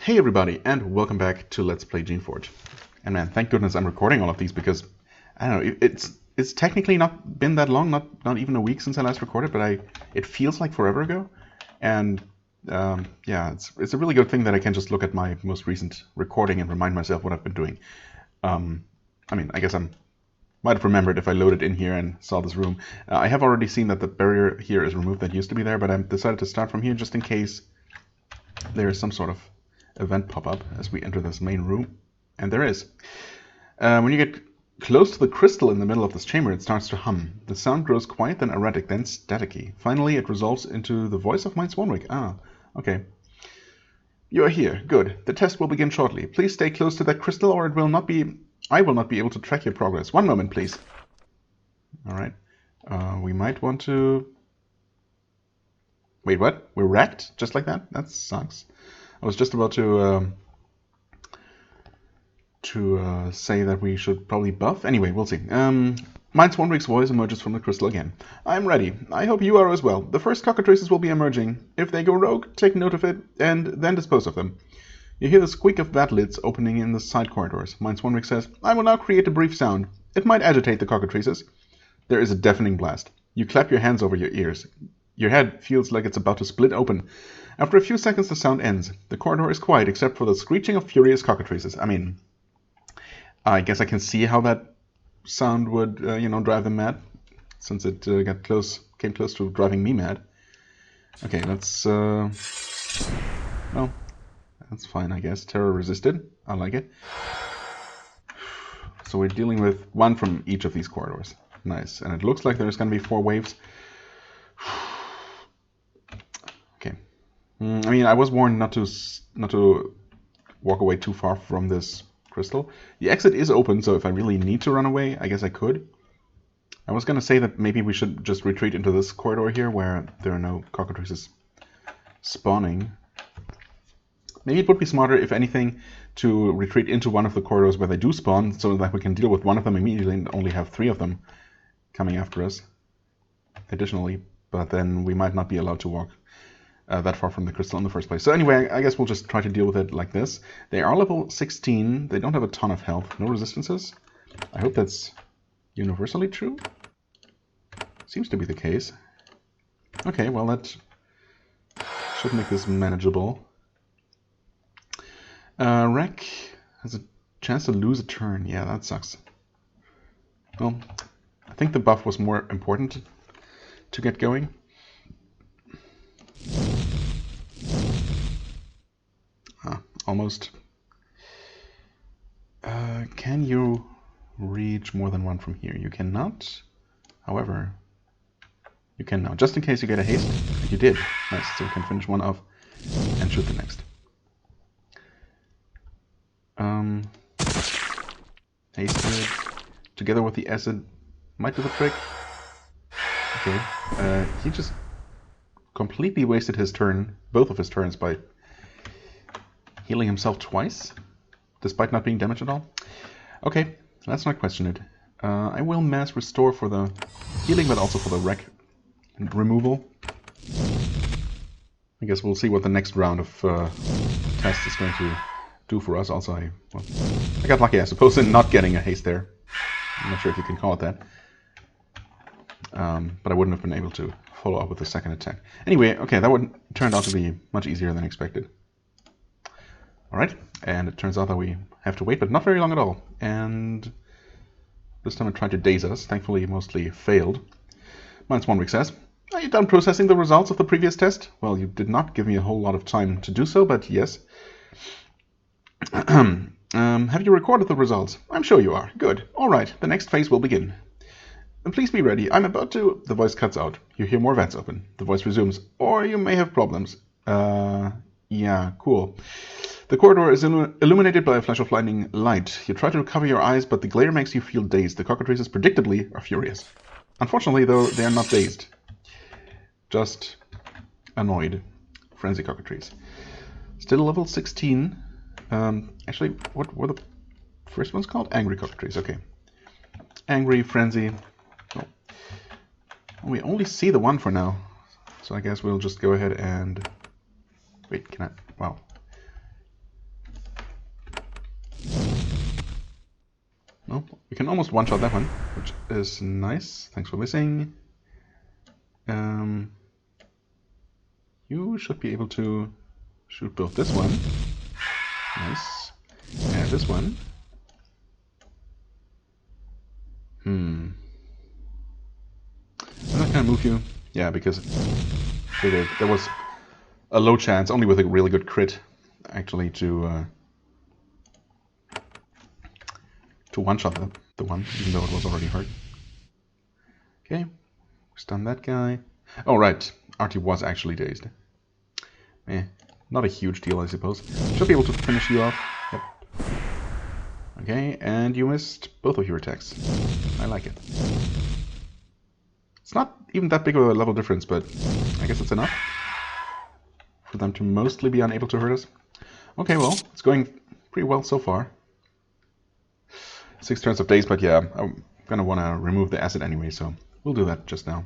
Hey everybody, and welcome back to Let's Play Geneforge. And man, thank goodness I'm recording all of these because I don't know, it's technically not been that long, not even a week since I last recorded, but it feels like forever ago. And yeah, it's a really good thing that I can just look at my most recent recording and remind myself what I've been doing. I mean, I guess I might have remembered if I loaded in here and saw this room. I have already seen that the barrier here is removed that used to be there, but I decided to start from here just in case there is some sort of event pop up as we enter this main room, and there is. When you get close to the crystal in the middle of this chamber, it starts to hum. The sound grows quiet, then erratic, then staticky. Finally, it resolves into the voice of Mind Swanwick. Ah, okay. You are here. Good. The test will begin shortly. Please stay close to that crystal, or I will not be able to track your progress. One moment, please. All right. We might want to. Wait, what? We're wrecked? Just like that? That sucks. I was just about to say that we should probably buff. Anyway, we'll see. Mind Swanwick's voice emerges from the crystal again. I'm ready. I hope you are as well. The first cockatrices will be emerging. If they go rogue, take note of it and then dispose of them. You hear the squeak of vat lids opening in the side corridors. Mind Swanwick says, I will now create a brief sound. It might agitate the cockatrices. There is a deafening blast. You clap your hands over your ears. Your head feels like it's about to split open. After a few seconds, the sound ends. The corridor is quiet except for the screeching of furious cockatrices. I mean, I guess I can see how that sound would, drive them mad, since it came close to driving me mad. Okay, that's, well, that's fine, I guess. Terror resisted. I like it. So we're dealing with one from each of these corridors. Nice. And it looks like there's going to be 4 waves. Okay. I mean, I was warned not to walk away too far from this crystal. The exit is open, so if I really need to run away, I guess I could. I was going to say that maybe we should just retreat into this corridor here where there are no cockatrices spawning. Maybe it would be smarter, if anything, to retreat into one of the corridors where they do spawn so that we can deal with one of them immediately and only have 3 of them coming after us additionally. But then we might not be allowed to walk that far from the crystal in the first place. So anyway, I guess we'll just try to deal with it like this. They are level 16. They don't have a ton of health. No resistances. I hope that's universally true. Seems to be the case. Okay, well that should make this manageable. Wreck has a chance to lose a turn. Yeah, that sucks. Well, I think the buff was more important to get going. Almost. Can you reach more than one from here? You cannot. However, you can now. Just in case you get a haste. You did. Nice. So we can finish one off and shoot the next. Hasted. Together with the acid might do the trick. Okay. He just completely wasted his turn, both of his turns, by healing himself twice, despite not being damaged at all. Okay, let's not question it. I will mass restore for the healing, but also for the wreck removal. I guess we'll see what the next round of tests is going to do for us. Also, I got lucky, I suppose, in not getting a haste there. I'm not sure if you can call it that. But I wouldn't have been able to follow up with the second attack. Anyway, okay, that turned out to be much easier than expected. Alright, and it turns out that we have to wait, but not very long at all. And this time it tried to daze us. Thankfully, mostly failed. Mind Swanwick says, are you done processing the results of the previous test? Well, you did not give me a whole lot of time to do so, but yes. Have you recorded the results? I'm sure you are. Good. Alright, the next phase will begin. Please be ready. I'm about to... The voice cuts out. You hear more vents open. The voice resumes. Or you may have problems. Yeah, cool. The corridor is illuminated by a flash of lightning light. You try to cover your eyes, but the glare makes you feel dazed. The cockatrices predictably are furious. Unfortunately, though, they are not dazed. Just annoyed. Frenzy cockatrice. Still level 16. Actually, what were the first ones called? Angry cockatrice, okay. Angry, frenzy. Oh. We only see the one for now. So I guess we'll just go ahead and... Wait, can I... Wow. can almost one-shot that one, which is nice. Thanks for listening. You should be able to shoot both this one. Nice. And this one. I'm not gonna move you. Yeah, because there was a low chance, only with a really good crit, actually, to one-shot the one, even though it was already hurt. Okay, stun that guy. Oh, right. Artie was actually dazed. Not a huge deal, I suppose. Should be able to finish you off. Yep. Okay, and you missed both of your attacks. I like it. It's not even that big of a level difference, but I guess it's enough for them to mostly be unable to hurt us. Okay, well, it's going pretty well so far. 6 turns of daze, but yeah, I'm gonna want to remove the acid anyway, so we'll do that just now,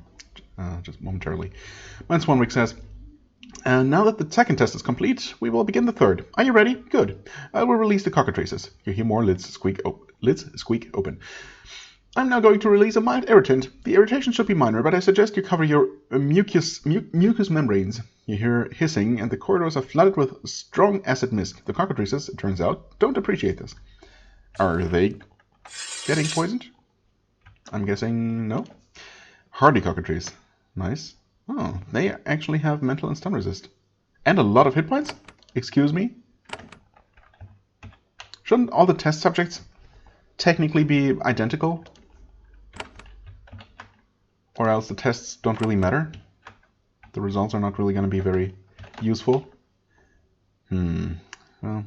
just momentarily. -1 week says, and now that the second test is complete, we will begin the third. Are you ready? Good. I will release the cockatrices. You hear more lids squeak open. I'm now going to release a mild irritant. The irritation should be minor, but I suggest you cover your mucous membranes. You hear hissing, and the corridors are flooded with strong acid mist. The cockatrices, it turns out, don't appreciate this. Are they getting poisoned? I'm guessing no. Hardy cockatrice. Nice. Oh, they actually have mental and stun resist. And a lot of hit points? Excuse me? Shouldn't all the test subjects technically be identical? Or else the tests don't really matter? The results are not really going to be very useful? Well,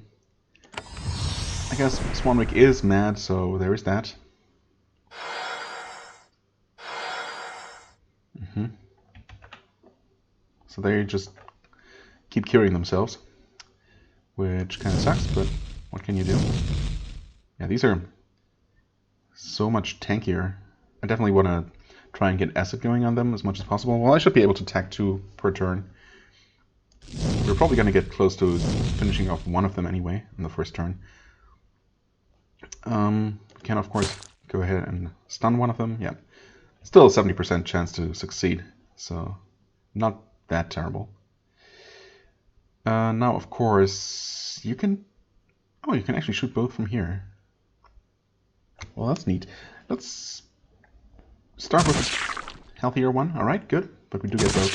I guess Swanwick is mad, so there is that. So they just keep curing themselves, which kind of sucks, but what can you do? Yeah, these are so much tankier. I definitely want to try and get acid going on them as much as possible. Well, I should be able to attack 2 per turn. We're probably going to get close to finishing off one of them anyway in the first turn. We can, of course, go ahead and stun one of them. Yeah, still a 70% chance to succeed, so not that terrible. Now, of course, you can... Oh, you can actually shoot both from here. Well, that's neat. Let's start with a healthier one. All right, good. But we do get both,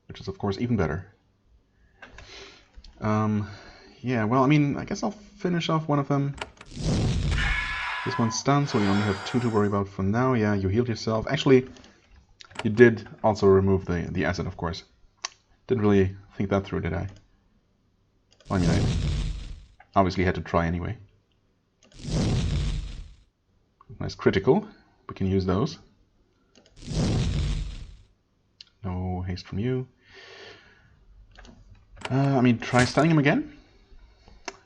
which is, of course, even better. Yeah, well, I mean, I guess I'll finish off one of them. This one's stunned, so we only have 2 to worry about for now. Yeah, you healed yourself. Actually, you did also remove the acid, of course. Didn't really think that through, did I? Well, I mean, I obviously had to try anyway. Nice critical. We can use those. No haste from you. I mean, try stunning him again.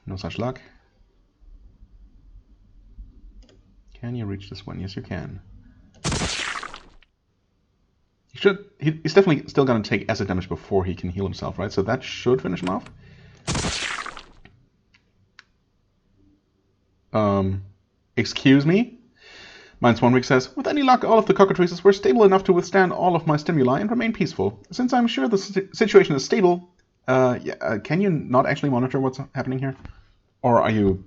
No such luck. Can you reach this one? Yes, you can. He's definitely still going to take acid damage before he can heal himself, right? So that should finish him off. Excuse me? -1 week says, with any luck, all of the cockatrices were stable enough to withstand all of my stimuli and remain peaceful. Since I'm sure the situation is stable, can you not actually monitor what's happening here? Or are you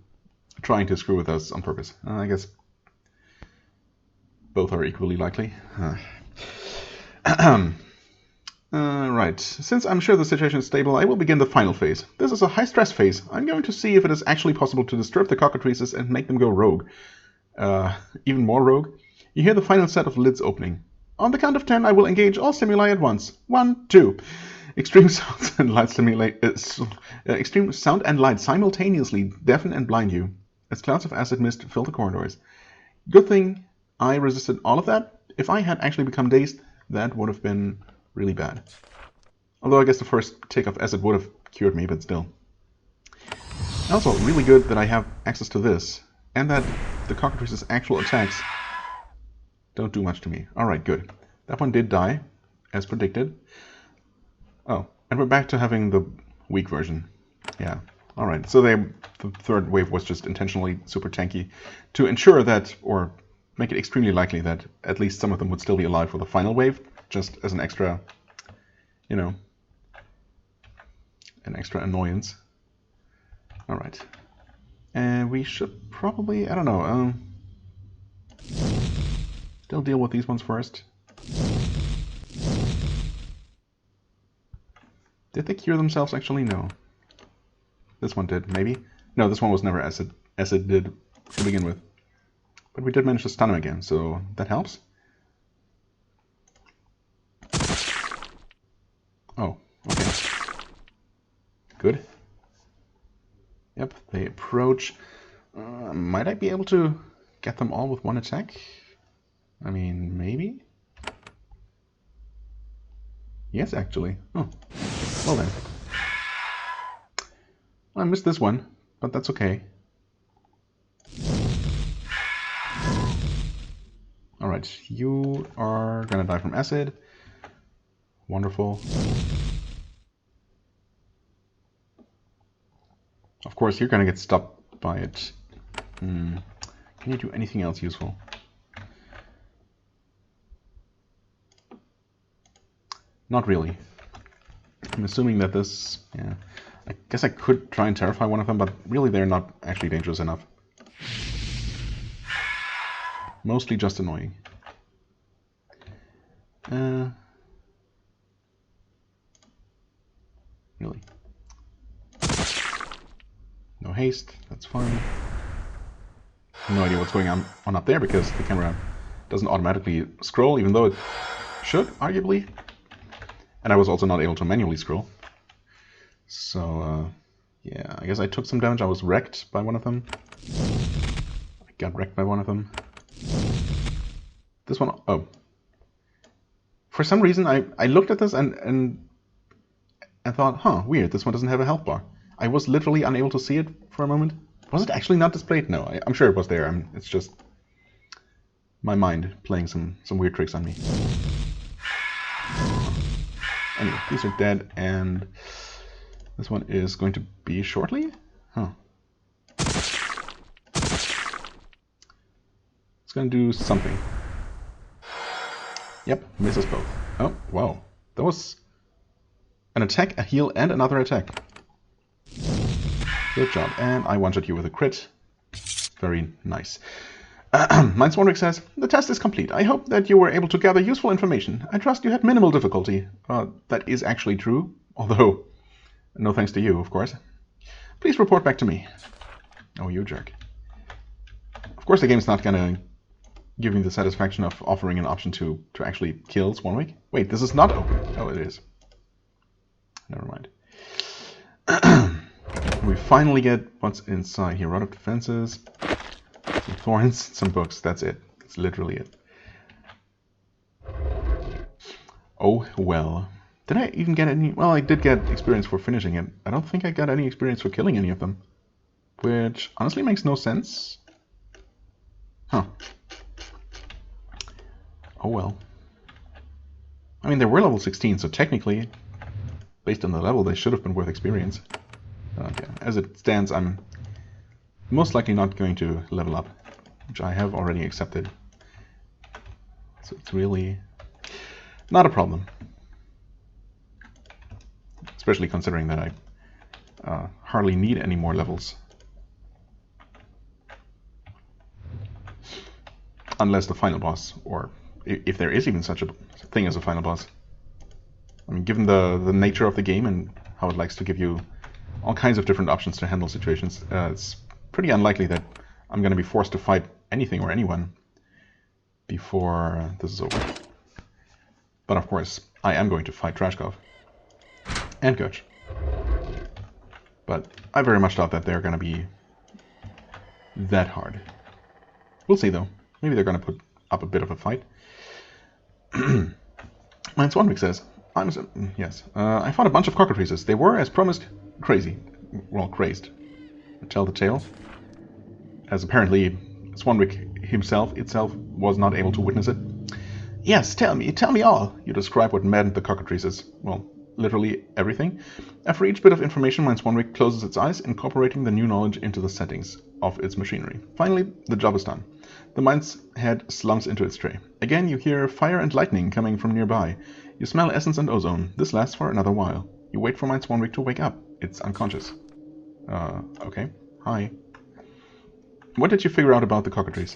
trying to screw with us on purpose? I guess both are equally likely. Right. Since I'm sure the situation is stable, I will begin the final phase. This is a high-stress phase. I'm going to see if it is actually possible to disturb the cockatrices and make them go rogue. Even more rogue. You hear the final set of lids opening. On the count of 10, I will engage all stimuli at once. 1, 2. Extreme sounds and light extreme sound and light simultaneously deafen and blind you as clouds of acid mist fill the corridors. Good thing I resisted all of that. If I had actually become dazed, that would have been really bad. Although I guess the first take of acid would have cured me, but still. Also, really good that I have access to this, and that the cockatrice's actual attacks don't do much to me. Alright, good. That one did die, as predicted. Oh, and we're back to having the weak version. Yeah, Alright, so the third wave was just intentionally super tanky to ensure that, or make it extremely likely that at least some of them would still be alive for the final wave, just as an extra, you know, an extra annoyance. Alright. And we should probably, I don't know, still deal with these ones first. Did they cure themselves actually? No. This one did, maybe? No, this one was never acid did to begin with. But we did manage to stun him again, so that helps. Oh, okay. Good. Yep, they approach. Might I be able to get them all with one attack? I mean, maybe? Yes, actually. Oh, well then. I missed this one, but that's okay. Alright, you are gonna die from acid. Wonderful. Of course, you're gonna get stopped by it. Can you do anything else useful? Not really. I'm assuming that this... yeah. I guess I could try and terrify one of them, but really they're not actually dangerous enough. Mostly just annoying. Really. No haste, that's fine. No idea what's going on up there because the camera doesn't automatically scroll, even though it should, arguably. And I was also not able to manually scroll. So, yeah, I guess I took some damage. I was wrecked by one of them. I got wrecked by one of them. This one, oh. For some reason, I looked at this and thought, huh, weird, this one doesn't have a health bar. I was literally unable to see it for a moment. Was it actually not displayed? No, I'm sure it was there. It's just my mind playing some weird tricks on me. Anyway, these are dead, and this one is going to be shortly? Huh. It's going to do something. Yep, misses both. Oh, wow. That was an attack, a heal, and another attack. Good job. And I one-shot you with a crit. Very nice. Mine Swanwick says, the test is complete. I hope that you were able to gather useful information. I trust you had minimal difficulty. That is actually true, although no thanks to you, of course. Please report back to me. Oh, you jerk. Of course the game's not gonna give me the satisfaction of offering an option to actually kill Swanwick. Wait, this is not open. Oh, it is. Never mind. We finally get what's inside here. Rod of defenses, some thorns, some books. That's it. That's literally it. Oh, well. Did I even get any? Well, I did get experience for finishing it. I don't think I got any experience for killing any of them. Which honestly makes no sense. Huh. Oh well. I mean, they were level 16, so technically, based on the level, they should have been worth experience. Okay. As it stands, I'm most likely not going to level up, which I have already accepted. So it's really not a problem. Especially considering that I hardly need any more levels. Unless the final boss, or if there is even such a thing as a final boss. I mean, given the nature of the game and how it likes to give you all kinds of different options to handle situations, it's pretty unlikely that I'm going to be forced to fight anything or anyone before this is over. But of course, I am going to fight Trashkov and Gurch. But I very much doubt that they're going to be that hard. We'll see though. Maybe they're going to put up a bit of a fight. Mine Swanwick says, yes, I fought a bunch of cockatrices. They were, as promised, crazy. Well, crazed. Tell the tale. As apparently Swanwick himself was not able to witness it. Yes, tell me all. You describe what maddened the cockatrices. Well, literally everything. After each bit of information, Mine Swanwick closes its eyes, incorporating the new knowledge into the settings of its machinery. Finally, the job is done. The mine's head slumps into its tray. Again, you hear fire and lightning coming from nearby. You smell essence and ozone. This lasts for another while. You wait for Mine Swanwick to wake up. It's unconscious. Okay. Hi. What did you figure out about the cockatrice?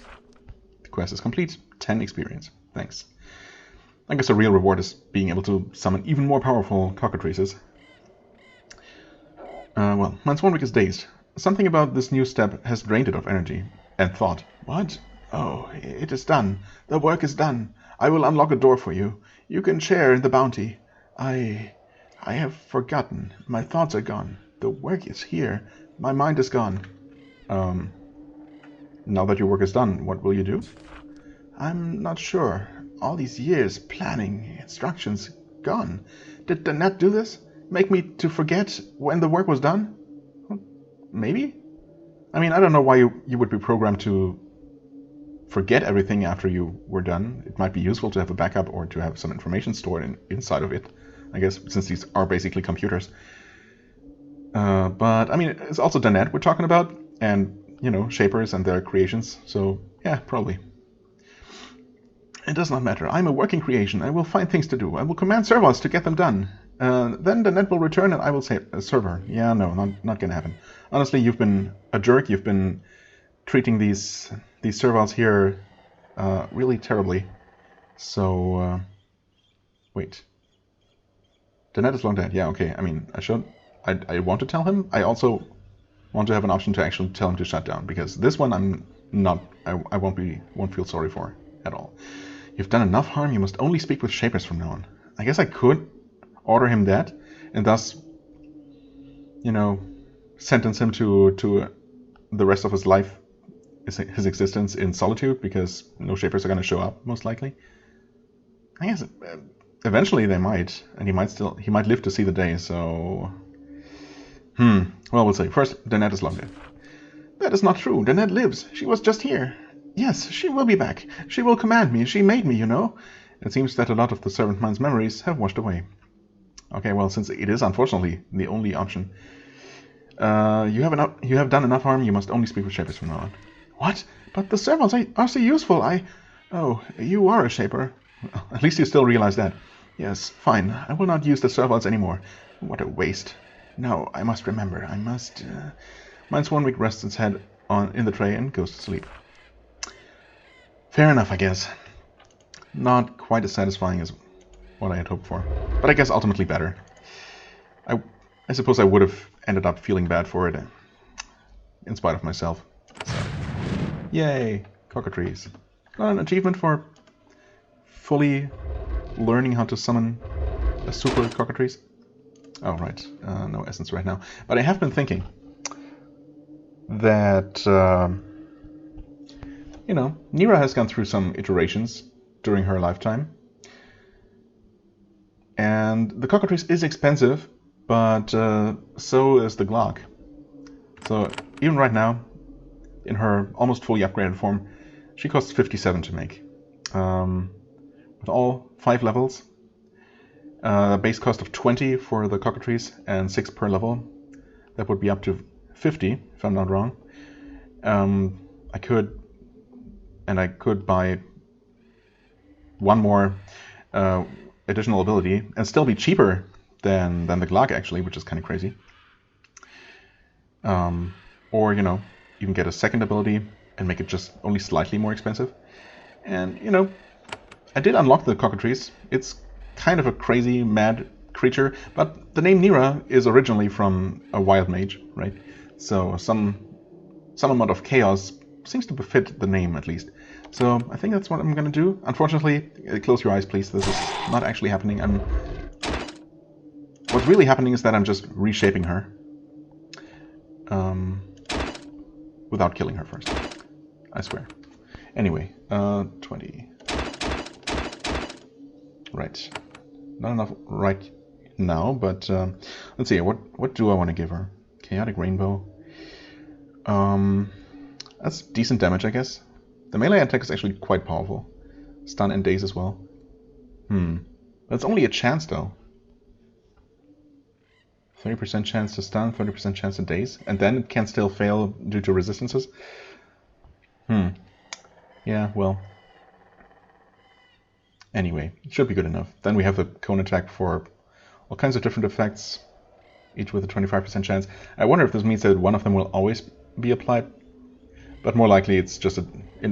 The quest is complete. 10 experience. Thanks. I guess the real reward is being able to summon even more powerful cockatrices. Well, Mine Swanwick is dazed. Something about this new step has drained it of energy and thought. What? Oh, it is done. The work is done. I will unlock a door for you. You can share in the bounty. I have forgotten. My thoughts are gone. The work is here. My mind is gone. Now that your work is done, what will you do? I'm not sure. All these years, planning, instructions, gone. Did the net do this? Make me to forget when the work was done? Maybe? I mean, I don't know why you would be programmed to forget everything after you were done. It might be useful to have a backup or to have some information stored inside of it, I guess, since these are basically computers. But, I mean, it's also the net we're talking about, and, you know, shapers and their creations, so, yeah, probably. It does not matter. I'm a working creation. I will find things to do. I will command servers to get them done. Then the net will return and I will say, server. Yeah, no, not gonna happen. Honestly, you've been a jerk. You've been treating these servers here really terribly. So, wait. The net is long dead. Yeah, okay. I mean, I want to tell him. I also want to have an option to actually tell him to shut down, because this one I won't feel sorry for at all. You've done enough harm. You must only speak with shapers from now on. I guess I could order him that, and thus, you know, sentence him to the rest of his life, his existence in solitude, because no shapers are going to show up, most likely. I guess eventually they might, and he might live to see the day. So, well, we'll see. First, Danette is long dead. That is not true. Danette lives. She was just here. Yes, she will be back. She will command me. She made me, you know. It seems that a lot of the servant mind's memories have washed away. Okay, well, since it is unfortunately the only option, you have done enough harm. You must only speak with shapers from now on. What? But the servants are so useful. Oh, you are a shaper. Well, at least you still realize that. Yes, fine. I will not use the servants anymore. What a waste. No, I must remember. I must. Mine Swanwick rests its head in the tray and goes to sleep. Fair enough, I guess. Not quite as satisfying as what I had hoped for, but I guess ultimately better. I suppose I would have ended up feeling bad for it, in spite of myself. So, yay, cockatrice. Not an achievement for fully learning how to summon a super cockatrice. Oh, right. No essence right now. But I have been thinking that, you know, Nira has gone through some iterations during her lifetime. And the cockatrice is expensive, but so is the Glock. So even right now, in her almost fully upgraded form, she costs 57 to make. With all 5 levels, a base cost of 20 for the cockatrice and 6 per level. That would be up to 50, if I'm not wrong. I could buy one more additional ability and still be cheaper than the Glock, actually, which is kind of crazy. Or, you know, even get a second ability and make it just only slightly more expensive. And, you know, I did unlock the cockatrice. It's kind of a crazy, mad creature, but the name Nira is originally from a wild mage, right? So some amount of chaos seems to befit the name, at least. So I think that's what I'm gonna do. Unfortunately, close your eyes, please. This is not actually happening. What's really happening is that I'm just reshaping her. Without killing her first. I swear. Anyway, 20. Right. Not enough right now, but let's see. What do I want to give her? Chaotic Rainbow. That's decent damage, I guess. The melee attack is actually quite powerful. Stun and daze as well. That's only a chance, though. 30% chance to stun, 30% chance to daze, and then it can still fail due to resistances. Yeah, well. Anyway, it should be good enough. Then we have the cone attack for all kinds of different effects, each with a 25% chance. I wonder if this means that one of them will always be applied, but more likely it's just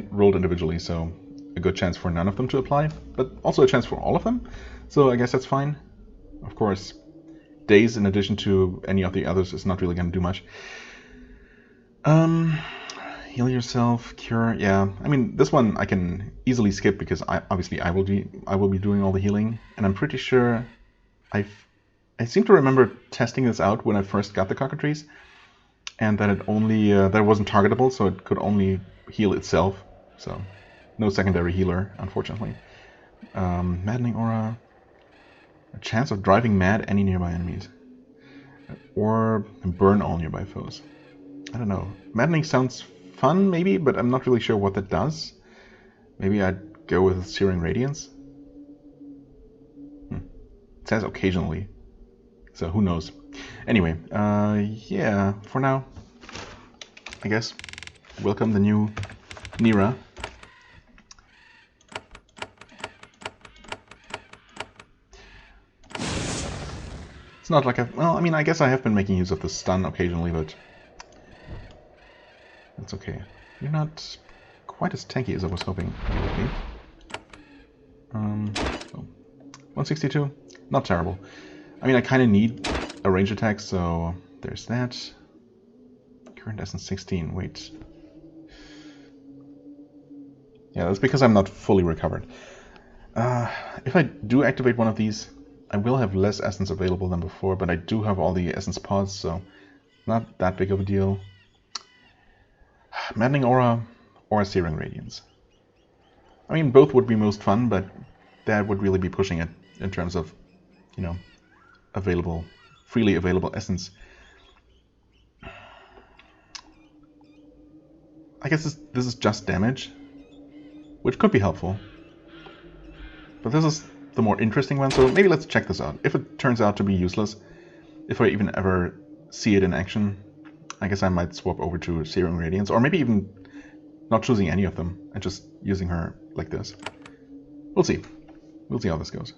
rolled individually, so a good chance for none of them to apply, but also a chance for all of them. So I guess that's fine. Of course, daze in addition to any of the others is not really going to do much. Heal yourself, cure. Yeah, I mean this one I can easily skip because I will be doing all the healing, and I'm pretty sure I seem to remember testing this out when I first got the cockatrice, and that it only that it wasn't targetable, so it could only heal itself. So no secondary healer, unfortunately. Maddening aura. A chance of driving mad any nearby enemies, or burn all nearby foes. I don't know. Maddening sounds fun, maybe, but I'm not really sure what that does. Maybe I'd go with Searing Radiance. It says occasionally, so who knows. Anyway, yeah, for now, I guess, welcome the new Nira. It's not like well, I mean, I guess I have been making use of the stun occasionally, but that's okay. You're not quite as tanky as I was hoping you would be. 162, not terrible. I mean, I kind of need a range attack, so there's that. Current essence 16, wait. Yeah, that's because I'm not fully recovered. If I do activate one of these, I will have less essence available than before, but I do have all the essence pods, so not that big of a deal. Maddening Aura or Searing Radiance. I mean, both would be most fun, but that would really be pushing it in terms of, you know, freely available essence. I guess this is just damage, which could be helpful. But this is the more interesting one, so maybe let's check this out. If it turns out to be useless, if I even ever see it in action, I guess I might swap over to Searing Radiance, or maybe even not choosing any of them and just using her like this. We'll see. We'll see how this goes.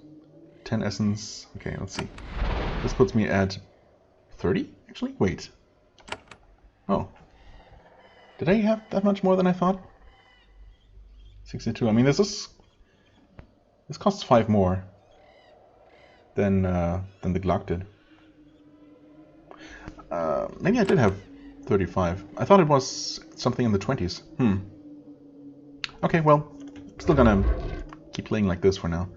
10 essence. Okay, let's see. This puts me at 30, actually? Wait. Oh. Did I have that much more than I thought? 62. I mean, this costs 5 more than the Glock did. Maybe I did have 35. I thought it was something in the 20s. Okay, well, I'm still gonna keep playing like this for now.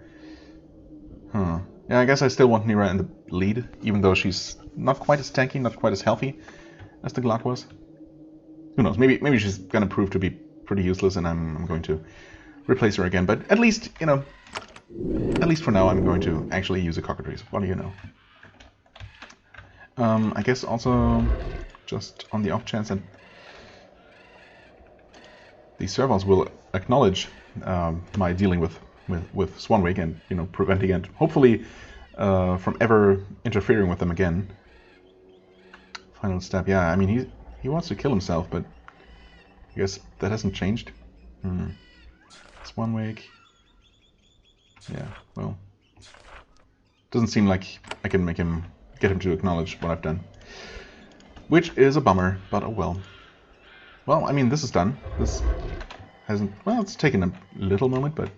Yeah, I guess I still want Nira in the lead, even though she's not quite as tanky, not quite as healthy as the Glock was. Who knows? Maybe she's gonna prove to be pretty useless, and I'm going to replace her again. But at least, you know, at least for now, I'm going to actually use a cockatrice. What do you know? I guess also, just on the off chance that the servers will acknowledge my dealing with Swanwick and, you know, preventing it, hopefully, from ever interfering with them again. Final step, yeah, I mean, he wants to kill himself, but I guess that hasn't changed. Swanwick. Yeah, well, doesn't seem like I can get him to acknowledge what I've done, which is a bummer, but oh well. Well, I mean, this is done. This hasn't, well, it's taken a little moment, but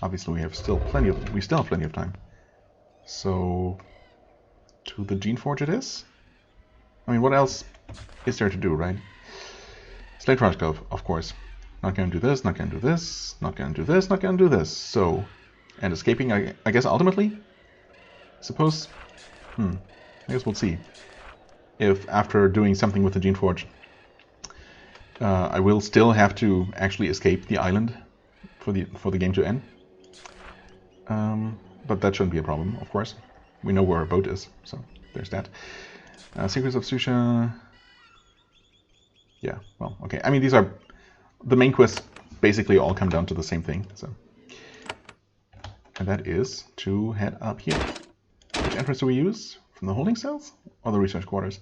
obviously we still have plenty of time. So to the Geneforge it is. I mean, what else is there to do, right? Slate Rashkov, of course. Not gonna do this, not gonna do this, not gonna do this, not gonna do this. So, and escaping, I guess, ultimately? Suppose? I guess we'll see. If after doing something with the Geneforge, I will still have to actually escape the island for the game to end. But that shouldn't be a problem, of course. We know where our boat is, so there's that. Secrets of Susha. Yeah, well, okay. I mean, these are the main quests. Basically, all come down to the same thing. So, and that is to head up here. Which entrance do we use? From the holding cells? Or the research quarters?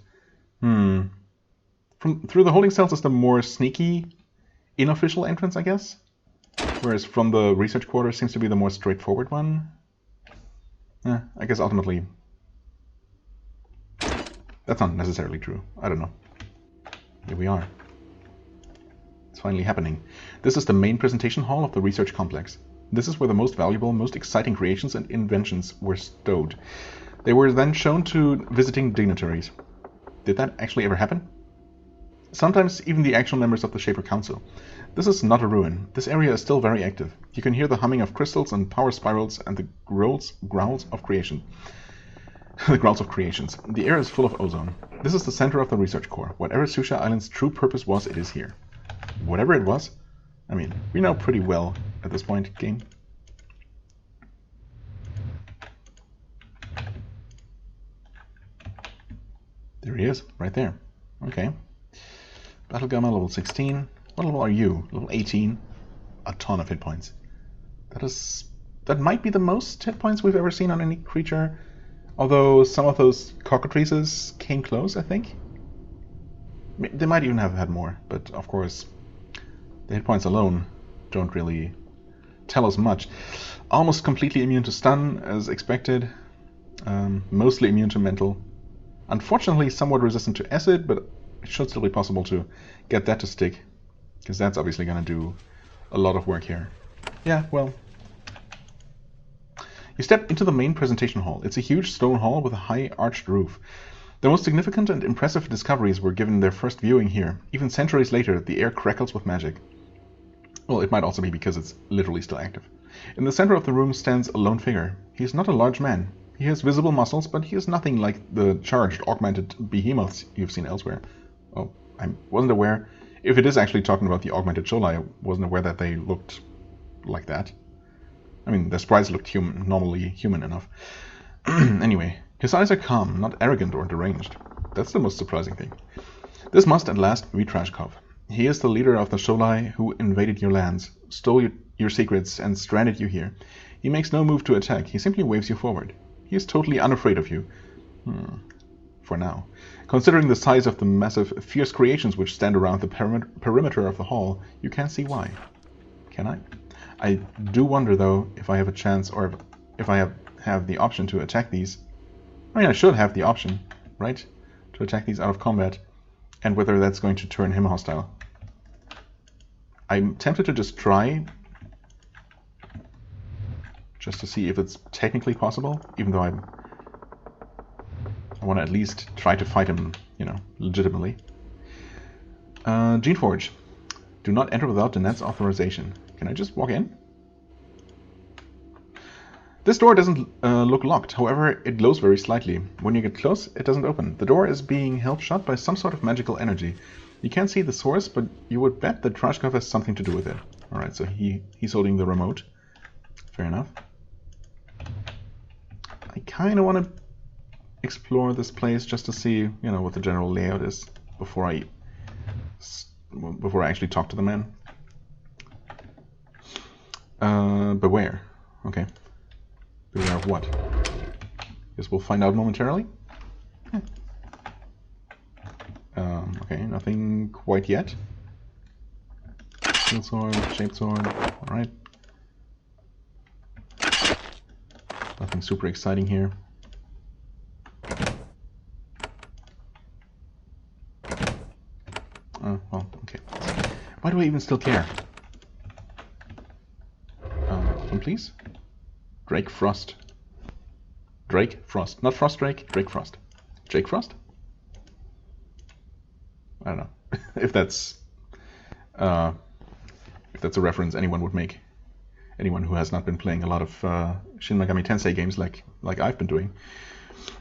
Through the holding cells is the more sneaky, unofficial entrance, I guess. Whereas from the research quarters seems to be the more straightforward one. I guess ultimately that's not necessarily true. I don't know. Here we are. It's finally happening. This is the main presentation hall of the research complex. This is where the most valuable, most exciting creations and inventions were stowed. They were then shown to visiting dignitaries. Did that actually ever happen? Sometimes even the actual members of the Shaper Council. This is not a ruin. This area is still very active. You can hear the humming of crystals and power spirals and the growls of creation. The growls of creations. The air is full of ozone. This is the center of the research core. Whatever Susha Island's true purpose was, it is here. Whatever it was? I mean, we know pretty well at this point, game. There he is, right there. Okay. Battle Gamma, level 16. What level are you? Level 18. A ton of hit points. That might be the most hit points we've ever seen on any creature. Although some of those cockatrices came close, I think. They might even have had more, but of course, the hit points alone don't really tell us much. Almost completely immune to stun, as expected. Mostly immune to mental. Unfortunately, somewhat resistant to acid, but it should still be possible to get that to stick. Because that's obviously going to do a lot of work here. Yeah, well. You step into the main presentation hall. It's a huge stone hall with a high arched roof. The most significant and impressive discoveries were given their first viewing here. Even centuries later, the air crackles with magic. Well, it might also be because it's literally still active. In the center of the room stands a lone figure. He is not a large man. He has visible muscles, but he is nothing like the charged, augmented behemoths you've seen elsewhere. Oh, I wasn't aware. If it is actually talking about the augmented Shola, I wasn't aware that they looked like that. I mean, their sprites looked normally human enough. Anyway, his eyes are calm, not arrogant or deranged. That's the most surprising thing. This must at last be Trashkov. He is the leader of the Sholai who invaded your lands, stole your secrets, and stranded you here. He makes no move to attack, he simply waves you forward. He is totally unafraid of you. For now. Considering the size of the massive, fierce creations which stand around the perimeter of the hall, you can't see why. Can I? I do wonder, though, if I have a chance, or if I have the option to attack these. I mean, I should have the option, right? To attack these out of combat, and whether that's going to turn him hostile. I'm tempted to just try, just to see if it's technically possible, even though I want to at least try to fight him, you know, legitimately. Geneforge. Do not enter without Danette's authorization. Can I just walk in? This door doesn't look locked, however, it glows very slightly. When you get close, it doesn't open. The door is being held shut by some sort of magical energy. You can't see the source, but you would bet that Trashkov has something to do with it. Alright, so he's holding the remote. Fair enough. I kind of want to explore this place just to see, you know, what the general layout is before I actually talk to the man. Beware. Okay. Beware of what? Guess we'll find out momentarily. Okay, nothing quite yet. Steel sword, shaped sword. Alright. Nothing super exciting here. Well, okay. Why do I even still care? Open, please. Drake Frost. Drake Frost. Not Frost Drake, Drake Frost. Jake Frost? I don't know. if that's a reference anyone would make. Anyone who has not been playing a lot of Shin Megami Tensei games like I've been doing.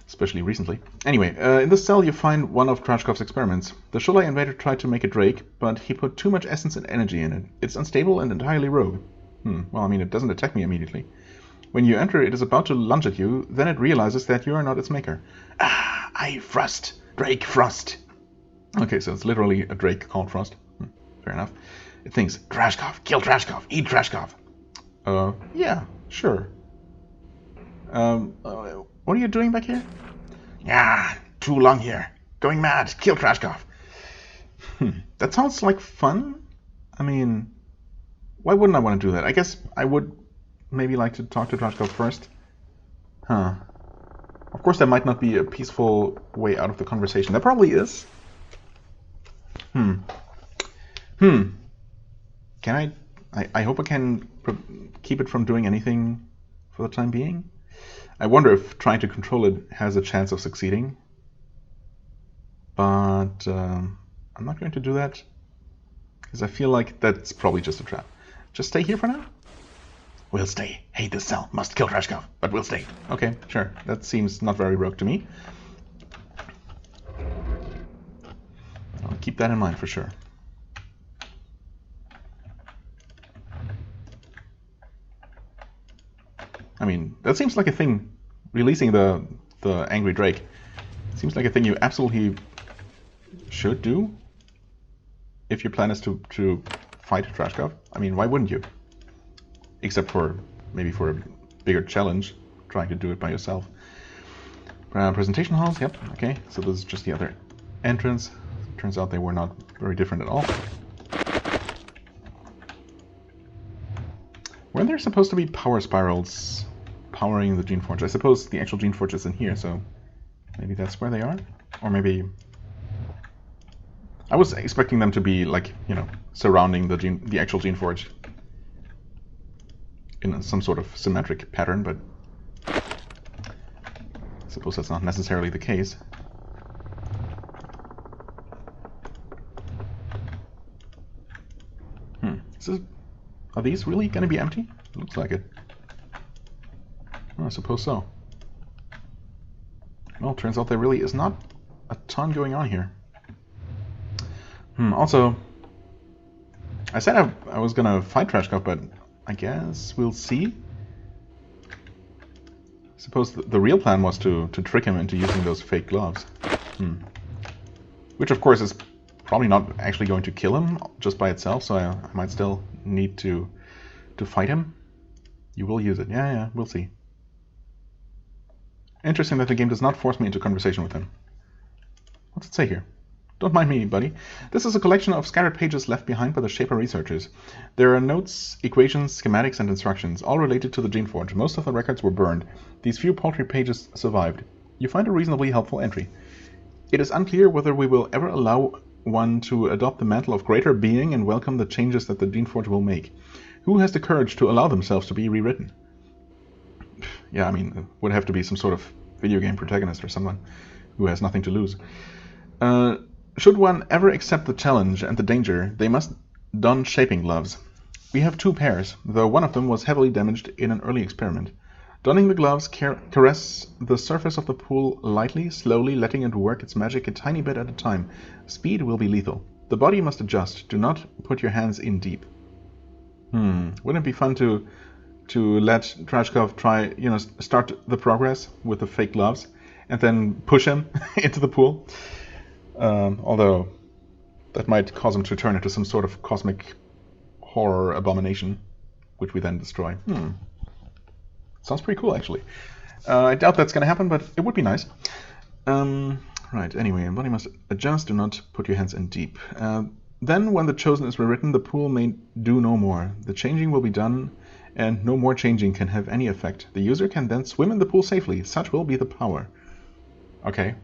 Especially recently. Anyway, in this cell you find one of Trashkov's experiments. The Sholai invader tried to make a Drake, but he put too much essence and energy in it. It's unstable and entirely rogue. Well, I mean, it doesn't attack me immediately. When you enter, it is about to lunge at you, then it realizes that you are not its maker. Ah, I Frost! Drake Frost! Okay, so it's literally a Drake called Frost. Fair enough. It thinks, Trashkov, kill Trashkov, eat Trashkov. Yeah, sure. What are you doing back here? Yeah, too long here. Going mad. Kill Trashkov. That sounds like fun. I mean, why wouldn't I want to do that? I guess I would maybe like to talk to Trashkov first. Huh. Of course, there might not be a peaceful way out of the conversation. There probably is. Can I hope I can keep it from doing anything for the time being. I wonder if trying to control it has a chance of succeeding. But I'm not going to do that, because I feel like that's probably just a trap. Just stay here for now? We'll stay. Hate this cell. Must kill Trashkov, but we'll stay. Okay, sure. That seems not very rogue to me. I'll keep that in mind for sure. I mean, that seems like a thing, releasing the angry Drake. Seems like a thing you absolutely should do if your plan is to fight Trashkov. I mean, why wouldn't you? Except for maybe for a bigger challenge, trying to do it by yourself. Presentation halls, yep, okay. So this is just the other entrance. Turns out they were not very different at all. Weren't there supposed to be power spirals powering the Geneforge? I suppose the actual Geneforge is in here, so maybe that's where they are? Or maybe... I was expecting them to be, like, you know, surrounding the actual Geneforge in some sort of symmetric pattern, but I suppose that's not necessarily the case. Are these really going to be empty? Looks like it. I suppose so. Well, turns out there really is not a ton going on here. Also, I said I was going to fight Trashkov, but I guess we'll see. I suppose the real plan was to trick him into using those fake gloves. Which, of course, is probably not actually going to kill him just by itself, so I might still need to fight him. You will use it. Yeah, we'll see. Interesting that the game does not force me into conversation with him. What's it say here? Don't mind me, buddy. This is a collection of scattered pages left behind by the Shaper researchers. There are notes, equations, schematics, and instructions, all related to the Geneforge. Most of the records were burned. These few paltry pages survived. You find a reasonably helpful entry. It is unclear whether we will ever allow one to adopt the mantle of greater being and welcome the changes that the Geneforge will make. Who has the courage to allow themselves to be rewritten? Yeah, I mean, it would have to be some sort of video game protagonist or someone who has nothing to lose. Should one ever accept the challenge and the danger, they must don shaping gloves. We have 2 pairs, though one of them was heavily damaged in an early experiment. Donning the gloves, caress the surface of the pool lightly, slowly, letting it work its magic a tiny bit at a time. Speed will be lethal. The body must adjust. Do not put your hands in deep. Wouldn't it be fun to let Trashkov try, you know, start the progress with the fake gloves and then push him into the pool? Although that might cause him to turn into some sort of cosmic horror abomination, which we then destroy. Sounds pretty cool, actually. I doubt that's going to happen, but it would be nice. Right, anyway, the body must adjust. Do not put your hands in deep. Then, when the chosen is rewritten, the pool may do no more. The changing will be done, and no more changing can have any effect. The user can then swim in the pool safely. Such will be the power. Okay.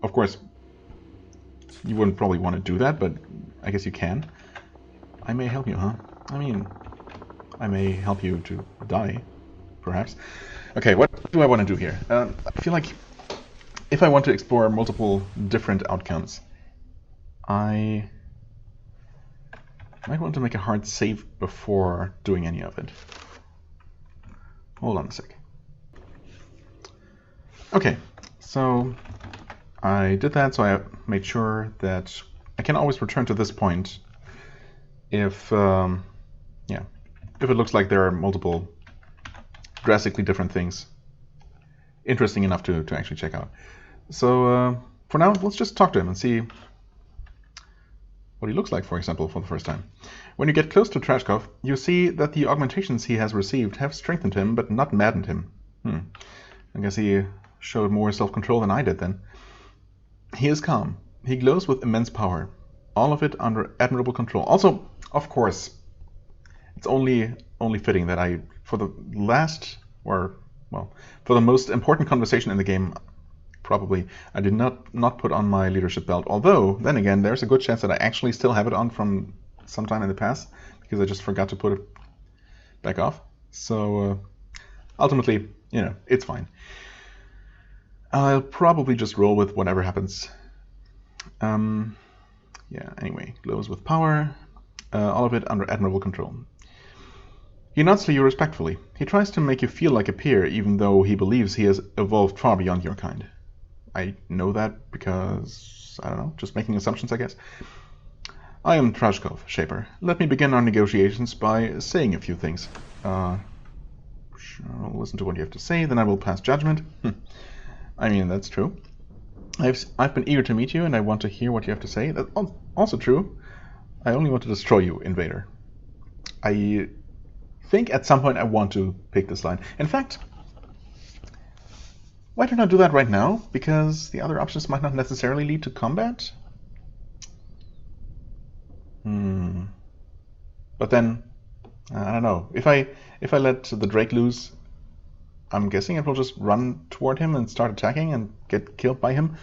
Of course, you wouldn't probably want to do that, but I guess you can. I may help you, huh? I mean, I may help you to die, perhaps. Okay, what do I want to do here? I feel like if I want to explore multiple different outcomes, I might want to make a hard save before doing any of it. Hold on a sec. Okay, so I did that, so I made sure that I can always return to this point if it looks like there are multiple drastically different things interesting enough to actually check out. So for now, let's just talk to him and see what he looks like, for example, for the first time. When you get close to Trashkov, you see that the augmentations he has received have strengthened him, but not maddened him. I guess he showed more self-control than I did then. He is calm. He glows with immense power. All of it under admirable control. Also, of course, it's only fitting that I, for the most important conversation in the game, probably, I did not put on my leadership belt. Although, then again, there's a good chance that I actually still have it on from sometime in the past, because I just forgot to put it back off. So, ultimately, it's fine. I'll probably just roll with whatever happens. Yeah, anyway, glows with power, all of it under admirable control. He nods to you respectfully. He tries to make you feel like a peer, even though he believes he has evolved far beyond your kind. I know that because, I don't know, just making assumptions, I guess. I am Trashkov, Shaper. Let me begin our negotiations by saying a few things. I'll listen to what you have to say, then I will pass judgment. I mean, that's true. I've been eager to meet you, and I want to hear what you have to say. That's also true. I only want to destroy you, invader. I think at some point I want to pick this line. In fact, why don't I do that right now? Because the other options might not necessarily lead to combat. But then, I don't know. If I let the Drake loose, I'm guessing it will just run toward him and start attacking and get killed by him.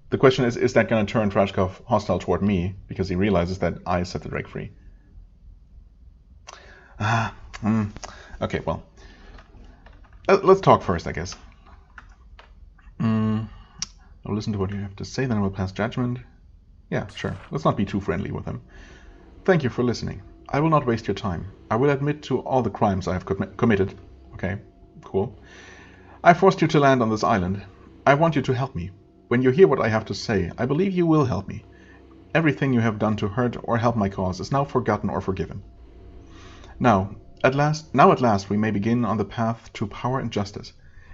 The question is that going to turn Trashkov hostile toward me because he realizes that I set the Drake free? Okay, well, let's talk first, I guess. I'll listen to what you have to say, then I will pass judgment. Yeah, sure. Let's not be too friendly with him. Thank you for listening. I will not waste your time. I will admit to all the crimes I have committed. Okay, cool. I forced you to land on this island. I want you to help me. When you hear what I have to say, I believe you will help me. Everything you have done to hurt or help my cause is now forgotten or forgiven. Now at last we may begin on the path to power and justice.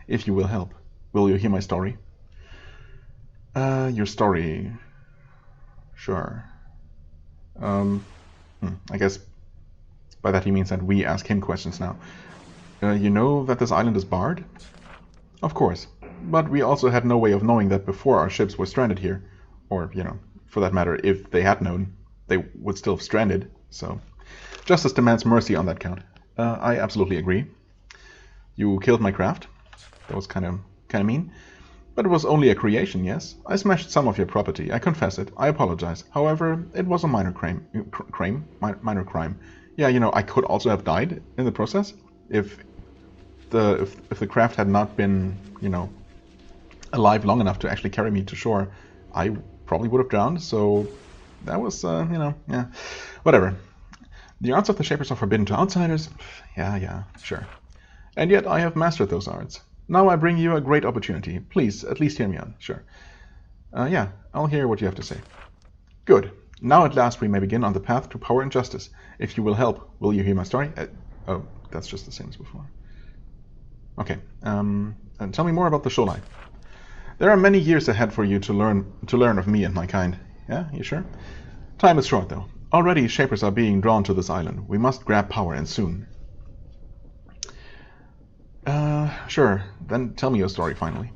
If you will help, will you hear my story? Your story... Sure. I guess by that he means that we ask him questions now. You know that this island is barred? Of course. But we also had no way of knowing that before our ships were stranded here. Or, for that matter, if they had known, they would still have stranded. So, justice demands mercy on that count. I absolutely agree. You killed my craft. That was kind of mean. But it was only a creation, yes? I smashed some of your property. I confess it. I apologize. However, it was a minor crime. Minor crime. Yeah, I could also have died in the process if the craft had not been, alive long enough to actually carry me to shore. I probably would have drowned. So that was, yeah, whatever. The arts of the Shapers are forbidden to outsiders. Yeah, sure. And yet I have mastered those arts. Now I bring you a great opportunity. Please, at least hear me out. Sure. Yeah, I'll hear what you have to say. Good. Now at last we may begin on the path to power and justice. If you will help, will you hear my story? Oh, that's just the same as before. Okay. And tell me more about the Sholai. There are many years ahead for you to learn of me and my kind. Yeah, you sure? Time is short, though. Already Shapers are being drawn to this island. We must grab power, and soon. Sure. Then tell me your story, finally.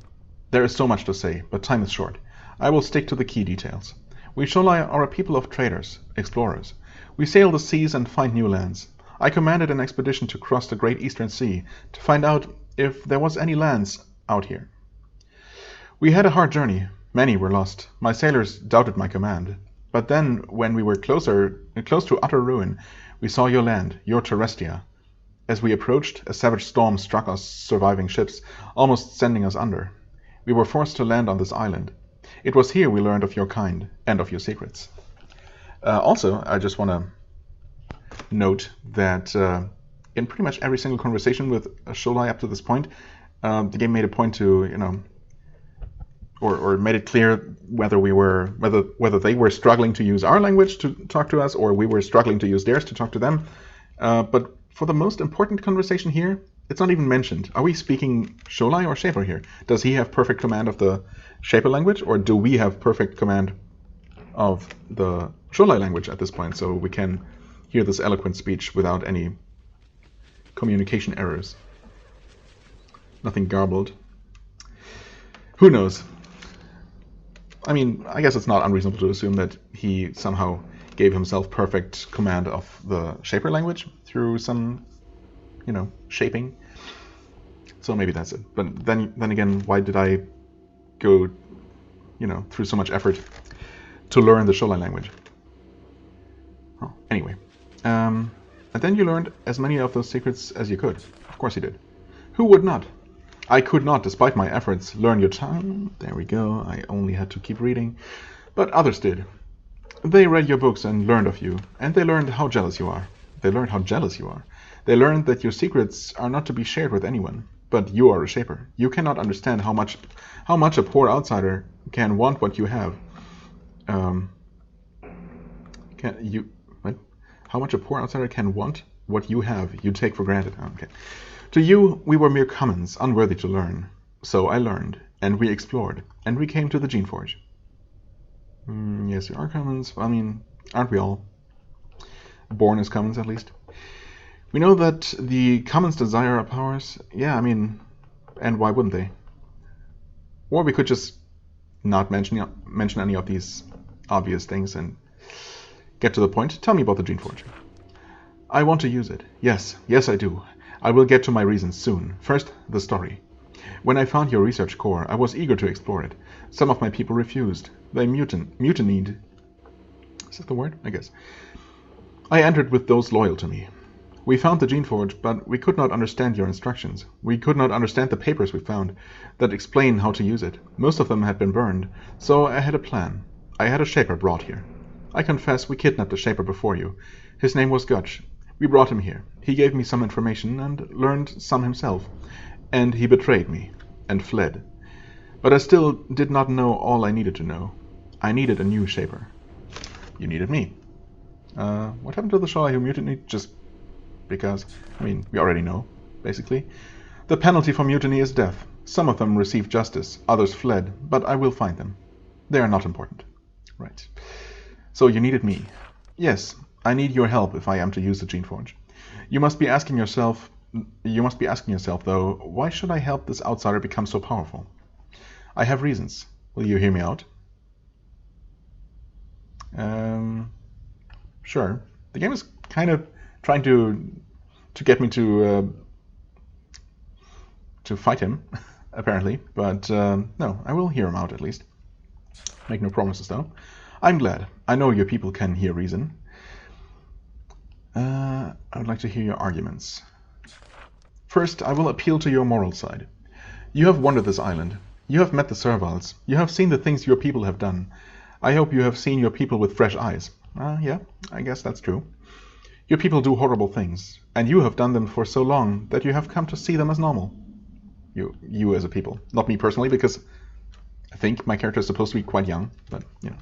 There is so much to say, but time is short. I will stick to the key details. We Sholai are a people of traders, explorers. We sail the seas and find new lands. I commanded an expedition to cross the Great Eastern Sea to find out if there was any lands out here. We had a hard journey. Many were lost. My sailors doubted my command. But then, when we were close to utter ruin, we saw your land, your Terrestia. As we approached, a savage storm struck us surviving ships, almost sending us under. We were forced to land on this island. It was here we learned of your kind and of your secrets. Also, I just want to note that in pretty much every single conversation with Sholai up to this point, the game made a point to, or made it clear whether they were struggling to use our language to talk to us, or we were struggling to use theirs to talk to them. But for the most important conversation here, it's not even mentioned. Are we speaking Sholai or Shaper here? Does he have perfect command of the Shaper language, or do we have perfect command of the Sholai language at this point, so we can hear this eloquent speech without any communication errors? Nothing garbled. Who knows? I mean, I guess it's not unreasonable to assume that he somehow gave himself perfect command of the Shaper language through some, shaping. So maybe that's it. But then again, why did I go, through so much effort to learn the Shoreline language? Oh, anyway. And then you learned as many of those secrets as you could. Of course you did. Who would not? I could not, despite my efforts, learn your tongue. There we go. I only had to keep reading. But others did. They read your books and learned of you. And they learned how jealous you are. They learned how jealous you are. They learned that your secrets are not to be shared with anyone. But you are a Shaper. You cannot understand how much a poor outsider can want what you have. How much a poor outsider can want what you have, you take for granted. Okay. To you, we were mere commons, unworthy to learn. So I learned, and we explored, and we came to the Geneforge. Yes, we are commons. I mean, aren't we all? Born as commons, at least. We know that the commons desire our powers. Yeah, I mean, and why wouldn't they? Or we could just not mention any of these obvious things and get to the point. Tell me about the Geneforge. I want to use it. Yes, I do. I will get to my reasons soon. First, the story. When I found your research core, I was eager to explore it. Some of my people refused. They mutinied. Is that the word? I guess. I entered with those loyal to me. We found the Geneforge, but we could not understand your instructions. We could not understand the papers we found that explain how to use it. Most of them had been burned, so I had a plan. I had a Shaper brought here. I confess we kidnapped a Shaper before you. His name was Gutch. We brought him here. He gave me some information and learned some himself. And he betrayed me and fled. But I still did not know all I needed to know. I needed a new Shaper. You needed me. What happened to the Shorai who mutinied? Just because, I mean, we already know, basically. The penalty for mutiny is death. Some of them received justice, others fled, but I will find them. They are not important. Right. So you needed me. Yes, I need your help if I am to use the Geneforge. You must be asking yourself, though, why should I help this outsider become so powerful? I have reasons. Will you hear me out? Sure. The game is kind of trying to get me to fight him, apparently. But no, I will hear him out at least. Make no promises, though. I'm glad. I know your people can hear reason. I would like to hear your arguments. First, I will appeal to your moral side. You have wandered this island. You have met the Servals. You have seen the things your people have done. I hope you have seen your people with fresh eyes. Yeah, I guess that's true. Your people do horrible things, and you have done them for so long that you have come to see them as normal. You as a people. Not me personally, because I think my character is supposed to be quite young, but, you know.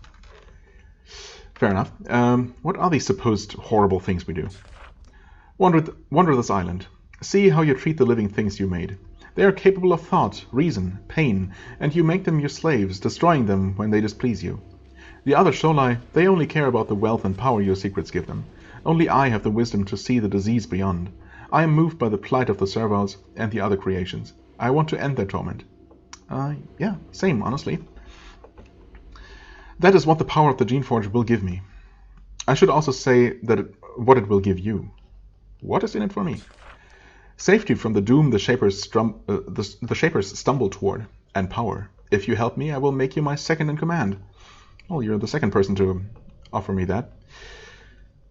Fair enough. What are these supposed horrible things we do? Wander this island. See how you treat the living things you made. They are capable of thought, reason, pain, and you make them your slaves, destroying them when they displease you. The other Sholai, they only care about the wealth and power your secrets give them. Only I have the wisdom to see the disease beyond. I am moved by the plight of the Servals and the other creations. I want to end their torment. Yeah, same, honestly. That is what the power of the Geneforge will give me. I should also say that what it will give you. What is in it for me? Safety from the doom the Shapers stumble toward, and power. If you help me, I will make you my second in command. Well, you're the second person to offer me that.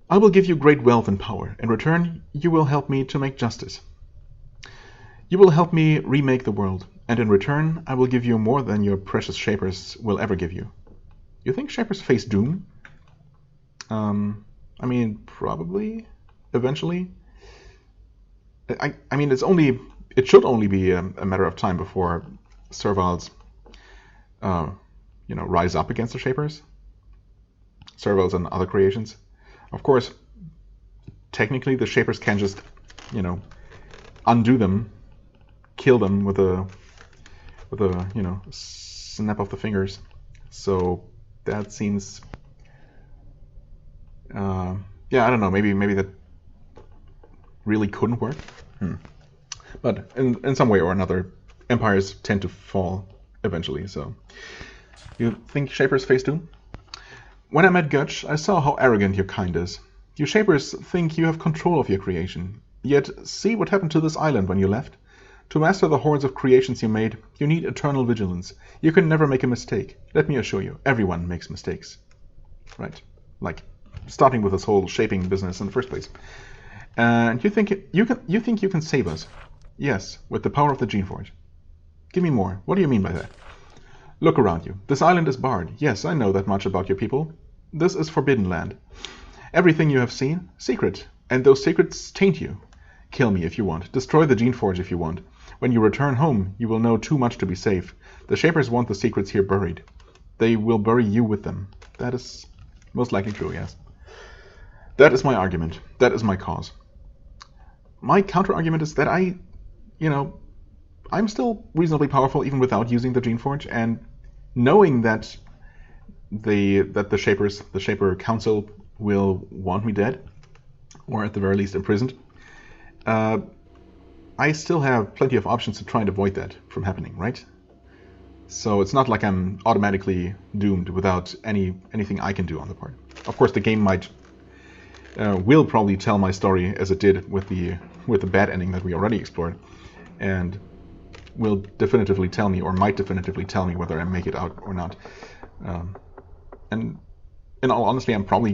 I will give you great wealth and power. In return, you will help me to make justice. You will help me remake the world, and in return, I will give you more than your precious Shapers will ever give you. You think Shapers face doom? I mean, probably, eventually. I mean, it should only be a matter of time before Servals, rise up against the Shapers. Servals and other creations. Of course, technically the Shapers can just, undo them, kill them with a snap of the fingers. So that seems, I don't know, maybe that really couldn't work. But in some way or another, empires tend to fall eventually, so... You think Shapers face doom? When I met Gutch, I saw how arrogant your kind is. You Shapers think you have control of your creation. Yet, see what happened to this island when you left. To master the hordes of creations you made, you need eternal vigilance. You can never make a mistake. Let me assure you, everyone makes mistakes. Right. Like, starting with this whole shaping business in the first place. And you think you can save us? Yes, with the power of the Geneforge. Give me more. What do you mean by that? Look around you. This island is barred. Yes, I know that much about your people. This is forbidden land. Everything you have seen, secret. And those secrets taint you. Kill me if you want. Destroy the Geneforge if you want. When you return home, you will know too much to be safe. The Shapers want the secrets here buried. They will bury you with them. That is most likely true, yes. That is my argument. That is my cause. My counter-argument is that I'm still reasonably powerful even without using the Geneforge, and knowing that the Shaper Council will want me dead, or at the very least imprisoned, I still have plenty of options to try and avoid that from happening, right? So it's not like I'm automatically doomed without anything I can do on the part. Of course, the game will probably tell my story as it did with the bad ending that we already explored, and will definitively tell me, or might definitively tell me, whether I make it out or not. And in all honesty, it's probably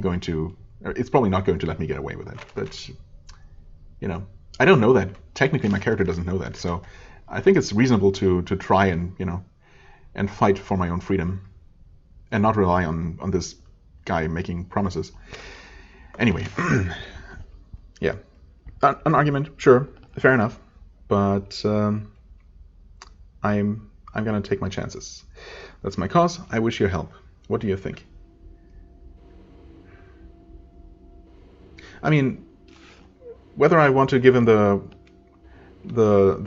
not going to let me get away with it. But I don't know that. Technically, my character doesn't know that, so I think it's reasonable to try and fight for my own freedom, and not rely on this guy making promises. Anyway, yeah, an argument, sure, fair enough, but I'm gonna take my chances. That's my cause. I wish you help. What do you think? I mean, whether I want to give him the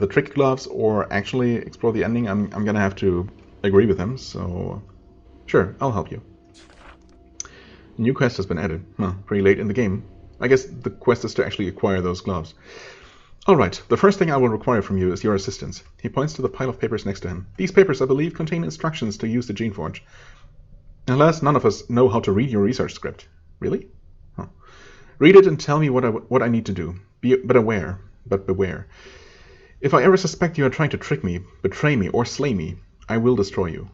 trick gloves or actually explore the ending, I'm gonna have to agree with him. So, sure, I'll help you. New quest has been added. Pretty late in the game. I guess the quest is to actually acquire those gloves. Alright, the first thing I will require from you is your assistance. He points to the pile of papers next to him. These papers, I believe, contain instructions to use the Geneforge. Alas, none of us know how to read your research script. Really? Huh. Read it and tell me what I need to do. But beware. If I ever suspect you are trying to trick me, betray me, or slay me, I will destroy you.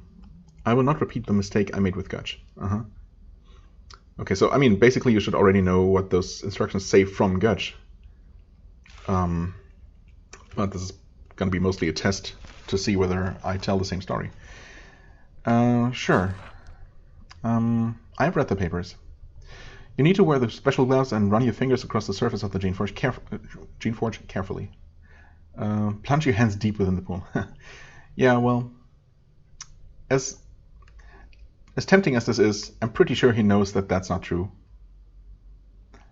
I will not repeat the mistake I made with Gutch. Okay, so, I mean, basically you should already know what those instructions say from Gutch. But this is going to be mostly a test to see whether I tell the same story. Sure. I've read the papers. You need to wear the special gloves and run your fingers across the surface of the Geneforge carefully. Plunge your hands deep within the pool. Yeah, well, as tempting as this is, I'm pretty sure he knows that that's not true.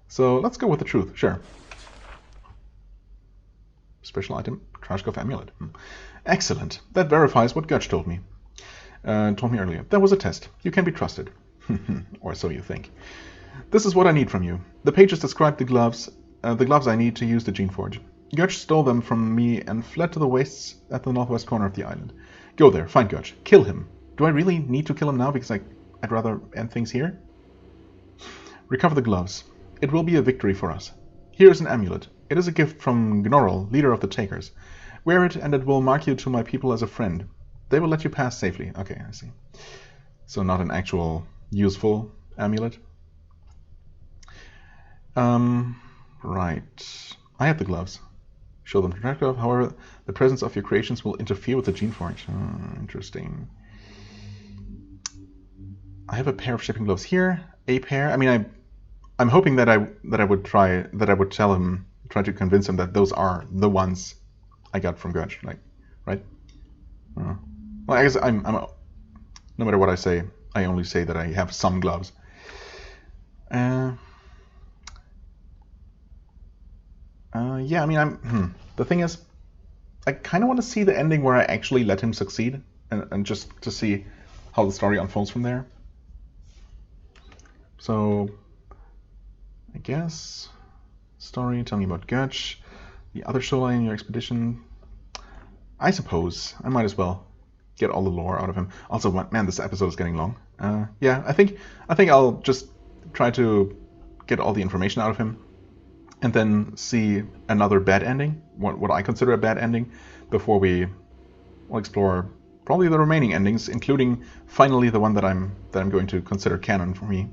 So let's go with the truth, sure. Special item, Trashkov amulet. Excellent. That verifies what Gutch told me. Earlier. That was a test. You can be trusted. Or so you think. This is what I need from you. The pages describe the gloves I need to use the Geneforge. Gutch stole them from me and fled to the wastes at the northwest corner of the island. Go there, find Gutch, kill him. Do I really need to kill him now because I'd rather end things here? Recover the gloves. It will be a victory for us. Here is an amulet. It is a gift from Gnorrel, leader of the Takers. Wear it and it will mark you to my people as a friend. They will let you pass safely. Okay, I see. So not an actual useful amulet. Right. I have the gloves. Show them to Trashkov. However, the presence of your creations will interfere with the Geneforge. Interesting. I have a pair of shipping gloves here. A pair. I mean, I'm hoping that I would try to convince him that those are the ones I got from Gutch. Like, right? Well, I guess I'm no matter what I say, I only say that I have some gloves. Yeah, I mean, the thing is, I kind of want to see the ending where I actually let him succeed, and just to see how the story unfolds from there. So, I guess, story, tell me about Gutch, the other shoreline in your expedition. I suppose I might as well. get all the lore out of him. Also, man, this episode is getting long. Yeah, I think I'll just try to get all the information out of him, and then see another bad ending, what I consider a bad ending, before we'll explore probably the remaining endings, including finally the one that I'm going to consider canon for me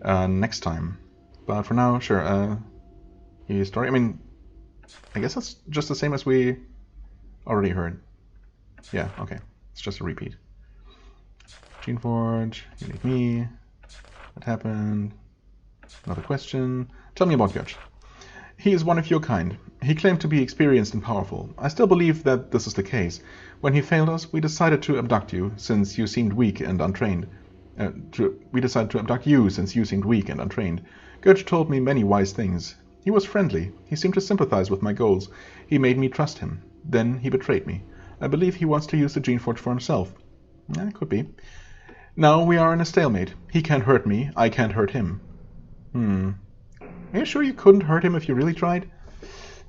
next time. But for now, sure. Story. I mean, I guess that's just the same as we already heard. Yeah. Okay. It's just a repeat. Geneforge. You need me. What happened? Another question. Tell me about Gutch. He is one of your kind. He claimed to be experienced and powerful. I still believe that this is the case. When he failed us, we decided to abduct you, since you seemed weak and untrained. We decided to abduct you, since you seemed weak and untrained. Gutch told me many wise things. He was friendly. He seemed to sympathize with my goals. He made me trust him. Then he betrayed me. I believe he wants to use the Geneforge for himself. Could be. Now we are in a stalemate. He can't hurt me. I can't hurt him. Are you sure you couldn't hurt him if you really tried?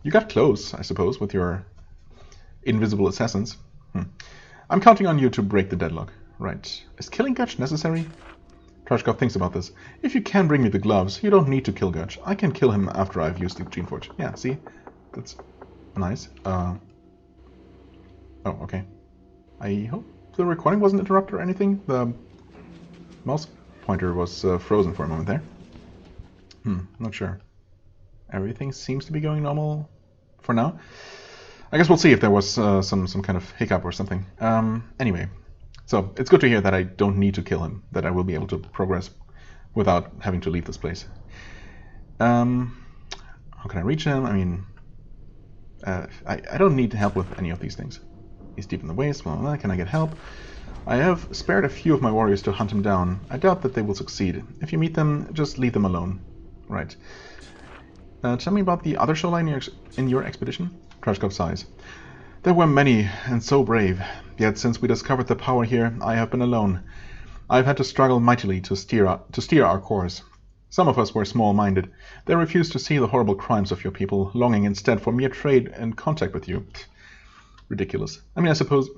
You got close, I suppose, with your invisible assassins. I'm counting on you to break the deadlock. Right. Is killing Gutch necessary? Trashkov thinks about this. If you can bring me the gloves, you don't need to kill Gutch. I can kill him after I've used the Geneforge. Yeah, see? That's nice. Oh, okay. I hope the recording wasn't interrupted or anything. The mouse pointer was frozen for a moment there. Not sure. Everything seems to be going normal for now. I guess we'll see if there was some kind of hiccup or something. Anyway, so it's good to hear that I don't need to kill him, that I will be able to progress without having to leave this place. How can I reach him? I mean, I don't need help with any of these things. He's deep in the waste. Well, can I get help? I have spared a few of my warriors to hunt him down. I doubt that they will succeed. If you meet them, just leave them alone. Right. Tell me about the other shoreline in your expedition? Trashkov sighs. There were many, and so brave. Yet since we discovered the power here, I have been alone. I have had to struggle mightily to steer our course. Some of us were small-minded. They refused to see the horrible crimes of your people, longing instead for mere trade and contact with you. Ridiculous. I mean, I suppose...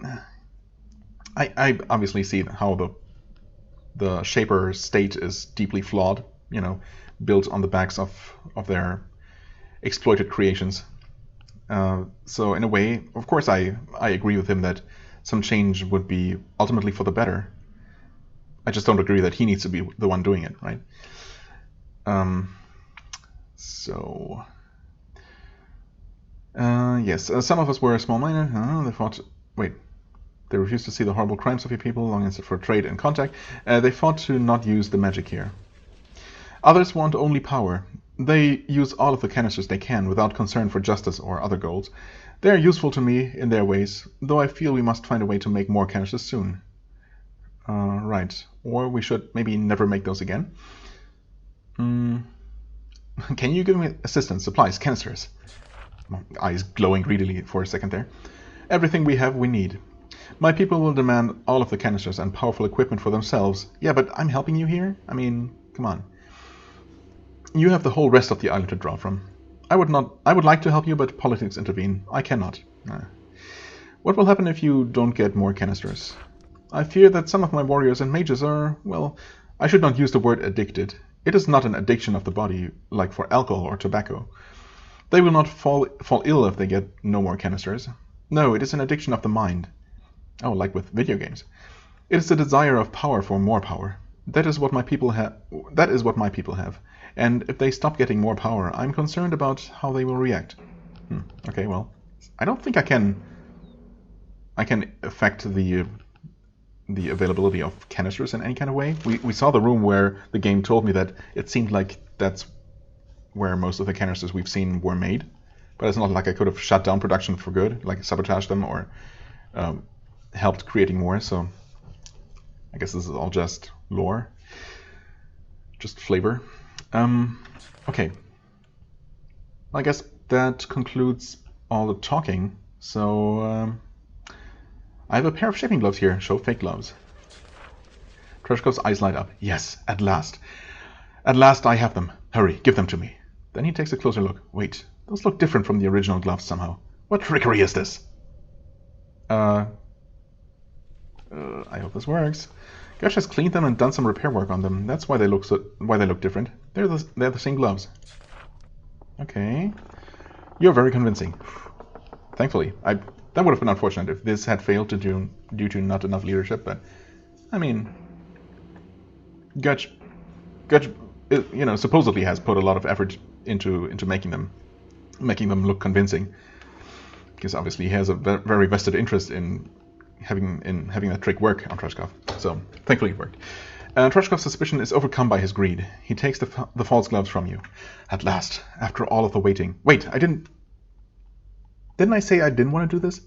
I obviously see how the Shaper state is deeply flawed, you know, built on the backs of their exploited creations. So in a way, of course, I agree with him that some change would be ultimately for the better. I just don't agree that he needs to be the one doing it, right? Yes, some of us were small-minded. They fought... Wait. They refused to see the horrible crimes of your people, longing for trade and contact. They fought to not use the magic here. Others want only power. They use all of the canisters they can without concern for justice or other goals. They are useful to me in their ways, though I feel we must find a way to make more canisters soon. Right. Or we should maybe never make those again. Can you give me assistance, supplies, canisters? My eyes glowing greedily for a second there. Everything we have, we need. My people will demand all of the canisters and powerful equipment for themselves. Yeah, but I'm helping you here? I mean, come on. You have the whole rest of the island to draw from. I would like to help you, but politics intervene. I cannot. What will happen if you don't get more canisters? I fear that some of my warriors and mages are, well, I should not use the word addicted. It is not an addiction of the body, like for alcohol or tobacco. They will not fall ill if they get no more canisters. No, it is an addiction of the mind. Oh, like with video games. It is the desire of power for more power. That is what my people have. And if they stop getting more power, I'm concerned about how they will react. Okay, well, I don't think I can affect the availability of canisters in any kind of way. We saw the room where the game told me that it seemed like that's where most of the canisters we've seen were made. But it's not like I could have shut down production for good, like sabotaged them or helped creating more. So I guess this is all just lore, just flavor. Okay. I guess that concludes all the talking. So I have a pair of shaping gloves here. Show fake gloves. Trashkov's eyes light up. Yes, at last. At last I have them. Hurry, give them to me. Then he takes a closer look. Wait, those look different from the original gloves somehow. What trickery is this? I hope this works. Gush has cleaned them and done some repair work on them. That's why they look different. They're the same gloves. Okay. You're very convincing. Thankfully. That would have been unfortunate if this had failed due to not enough leadership, but I mean, Gutch, supposedly has put a lot of effort into making them look convincing, because obviously he has a very vested interest in having that trick work on Trashkov. So thankfully it worked. Trashkov's suspicion is overcome by his greed. He takes the false gloves from you. At last, after all of the waiting. Wait, didn't I say I didn't want to do this?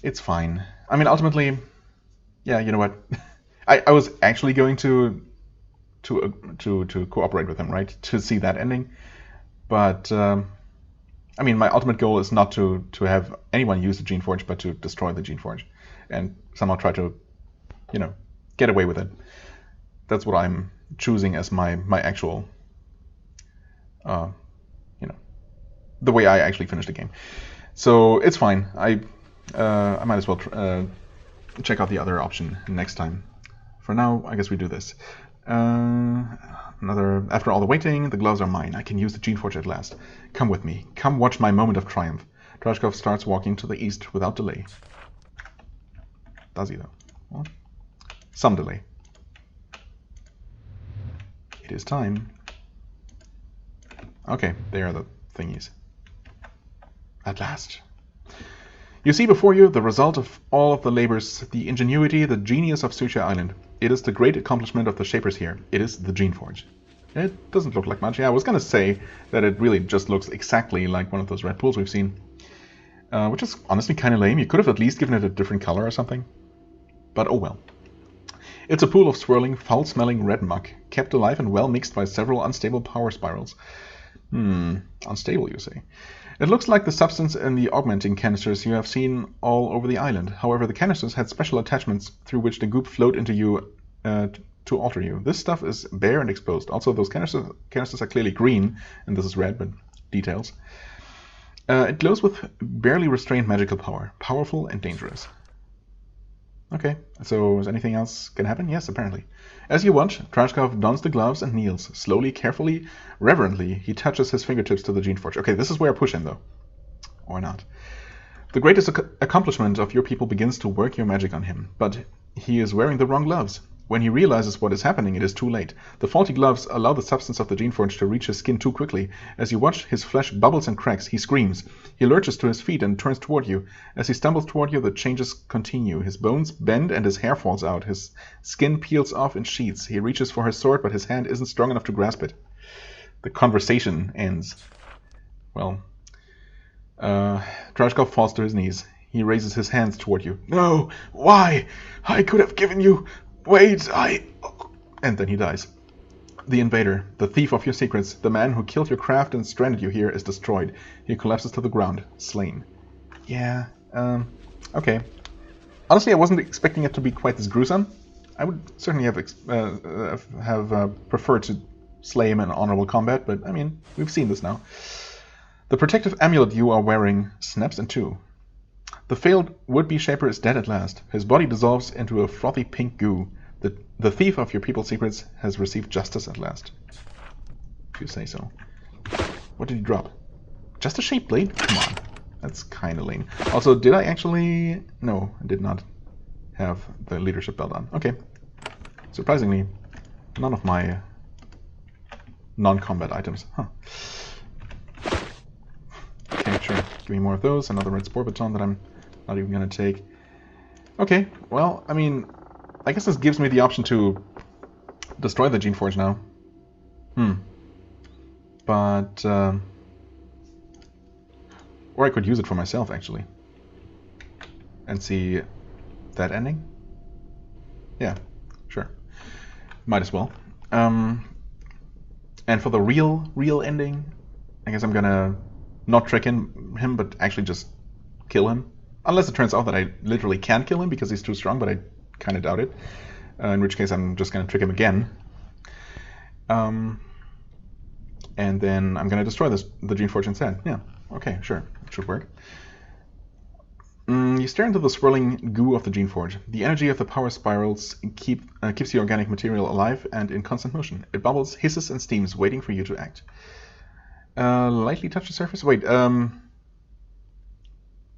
It's fine. I mean, ultimately, yeah, you know what? I was actually going to cooperate with him, right? To see that ending. But I mean, my ultimate goal is not to have anyone use the Geneforge, but to destroy the Geneforge and somehow try to, get away with it. That's what I'm choosing as my actual, the way I actually finish the game. So it's fine. I might as well check out the other option next time. For now, I guess we do this. After all the waiting, the gloves are mine. I can use the Geneforge at last. Come with me. Come watch my moment of triumph. Trashkov starts walking to the east without delay. Does he though? Well, some delay. It is time. Okay, there are the thingies. At last. You see before you the result of all of the labors, the ingenuity, the genius of Sucia Island. It is the great accomplishment of the shapers here. It is the Geneforge. It doesn't look like much. Yeah, I was going to say that it really just looks exactly like one of those red pools we've seen. Which is honestly kind of lame. You could have at least given it a different color or something. But oh well. It's a pool of swirling, foul-smelling red muck, kept alive and well mixed by several unstable power spirals. Unstable, you say? It looks like the substance in the augmenting canisters you have seen all over the island. However, the canisters had special attachments through which the goop flowed into you to alter you. This stuff is bare and exposed. Also, those canisters are clearly green, and this is red, but details. It glows with barely restrained magical power. Powerful and dangerous. Okay, so is anything else gonna happen? Yes, apparently. As you watch, Trashkov dons the gloves and kneels. Slowly, carefully, reverently, he touches his fingertips to the Geneforge. Okay, this is where I push him, though. Or not. The greatest accomplishment of your people begins to work your magic on him, but he is wearing the wrong gloves. When he realizes what is happening, it is too late. The faulty gloves allow the substance of the Geneforge to reach his skin too quickly. As you watch, his flesh bubbles and cracks. He screams. He lurches to his feet and turns toward you. As he stumbles toward you, the changes continue. His bones bend and his hair falls out. His skin peels off in sheets. He reaches for his sword, but his hand isn't strong enough to grasp it. The conversation ends. Well, Trashkov falls to his knees. He raises his hands toward you. No! Why? I could have given you... Wait, And then he dies. The invader, the thief of your secrets, the man who killed your craft and stranded you here is destroyed. He collapses to the ground, slain. Yeah, okay. Honestly, I wasn't expecting it to be quite this gruesome. I would certainly have preferred to slay him in honorable combat, but I mean, we've seen this now. The protective amulet you are wearing snaps in two. The failed would-be shaper is dead at last. His body dissolves into a frothy pink goo. The thief of your people's secrets has received justice at last. If you say so. What did he drop? Just a shape blade? Come on. That's kind of lame. Also, did I actually... No, I did not have the leadership belt on. Okay. Surprisingly, none of my non-combat items. Huh. Okay, sure. Give me more of those. Another red spore baton that I'm not even going to take. Okay, well, I mean, I guess this gives me the option to destroy the Geneforge now. But, or I could use it for myself, actually. And see that ending? Yeah, sure. Might as well. And for the real ending, I guess I'm gonna not trick him, but actually just kill him. Unless it turns out that I literally can't kill him because he's too strong, but I kind of doubt it. In which case I'm just going to trick him again. And then I'm going to destroy the Geneforge instead. Yeah, okay, sure. It should work. You stare into the swirling goo of the Geneforge. The energy of the power spirals keeps the organic material alive and in constant motion. It bubbles, hisses, and steams, waiting for you to act. Lightly touch the surface? Wait,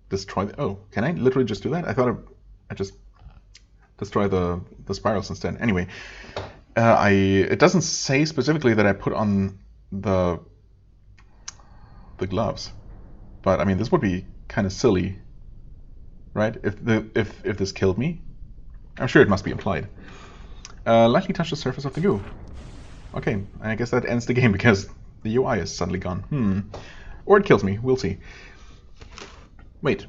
destroy the... Oh, can I literally just do that? I thought I just destroy the spirals instead. Anyway, it doesn't say specifically that I put on the gloves. But, I mean, this would be kind of silly, right? If this killed me, I'm sure it must be implied. Lightly touch the surface of the goo. Okay, I guess that ends the game because the UI is suddenly gone. Or it kills me. We'll see. Wait.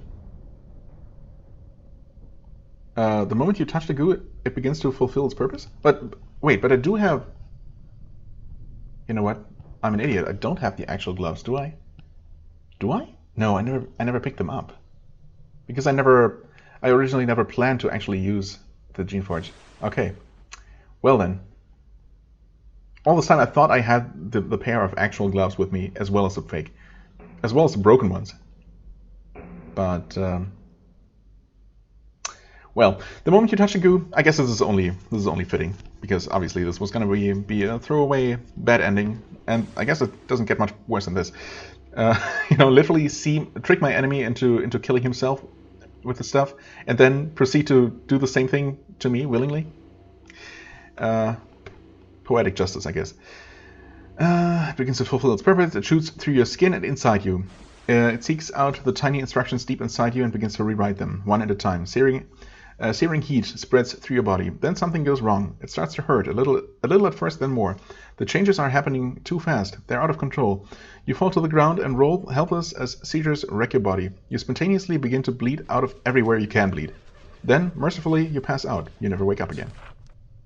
The moment you touch the goo, it begins to fulfill its purpose. But wait, but I do have. You know what? I'm an idiot. I don't have the actual gloves, do I? Do I? No, I never picked them up. Because I originally never planned to actually use the Geneforge. Okay. Well then. All this time I thought I had the pair of actual gloves with me, as well as the fake. As well as the broken ones. But, well, the moment you touch the goo, I guess this is only fitting. Because obviously this was going to be a throwaway bad ending. And I guess it doesn't get much worse than this. You know, literally trick my enemy into killing himself with the stuff, and then proceed to do the same thing to me willingly. Poetic justice, I guess. It begins to fulfill its purpose. It shoots through your skin and inside you. It seeks out the tiny instructions deep inside you and begins to rewrite them, one at a time. Searing heat spreads through your body. Then something goes wrong. It starts to hurt, a little at first, then more. The changes are happening too fast. They're out of control. You fall to the ground and roll helpless as seizures wreck your body. You spontaneously begin to bleed out of everywhere you can bleed. Then, mercifully, you pass out. You never wake up again.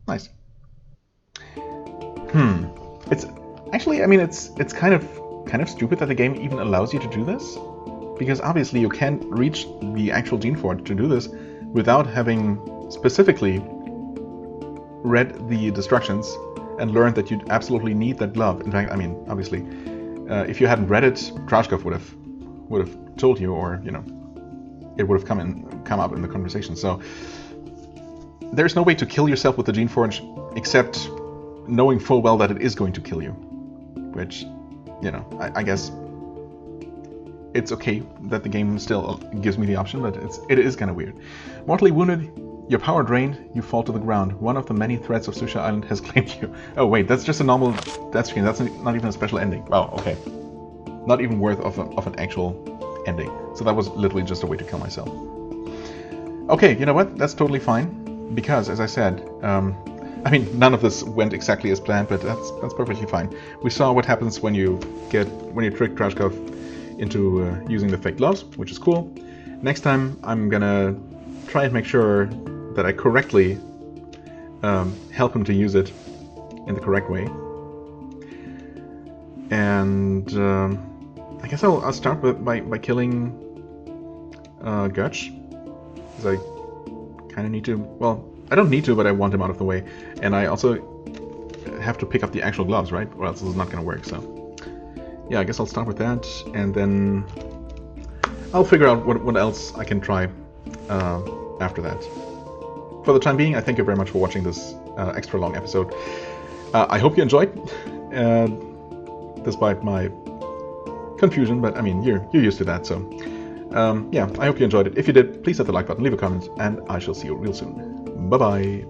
Nice. It's actually, I mean, it's kind of stupid that the game even allows you to do this, because obviously you can't reach the actual Geneforge to do this without having specifically read the instructions and learned that you absolutely need that glove. In fact, I mean, obviously, if you hadn't read it, Trashkov would have told you, or you know, it would have come up in the conversation. So there's no way to kill yourself with the Geneforge except knowing full well that it is going to kill you, which, you know, I guess it's okay that the game still gives me the option, but it is kind of weird. Mortally wounded, your power drained, you fall to the ground. One of the many threats of Susha Island has claimed you. Oh wait, that's just a normal death screen. That's not even a special ending. Wow, okay. Not even worth of an actual ending. So that was literally just a way to kill myself. Okay, you know what? That's totally fine, because as I said, I mean, none of this went exactly as planned, but that's perfectly fine. We saw what happens when you trick Trashkov into using the fake gloves, which is cool. Next time, I'm gonna try and make sure that I correctly help him to use it in the correct way. And I guess I'll start by killing Gutch, because I kind of need to. Well, I don't need to, but I want him out of the way. And I also have to pick up the actual gloves, right? Or else this is not going to work, so... Yeah, I guess I'll start with that, and then I'll figure out what else I can try after that. For the time being, I thank you very much for watching this extra long episode. I hope you enjoyed, despite my confusion, but I mean, you're used to that, so... yeah, I hope you enjoyed it. If you did, please hit the like button, leave a comment, and I shall see you real soon. Bye-bye.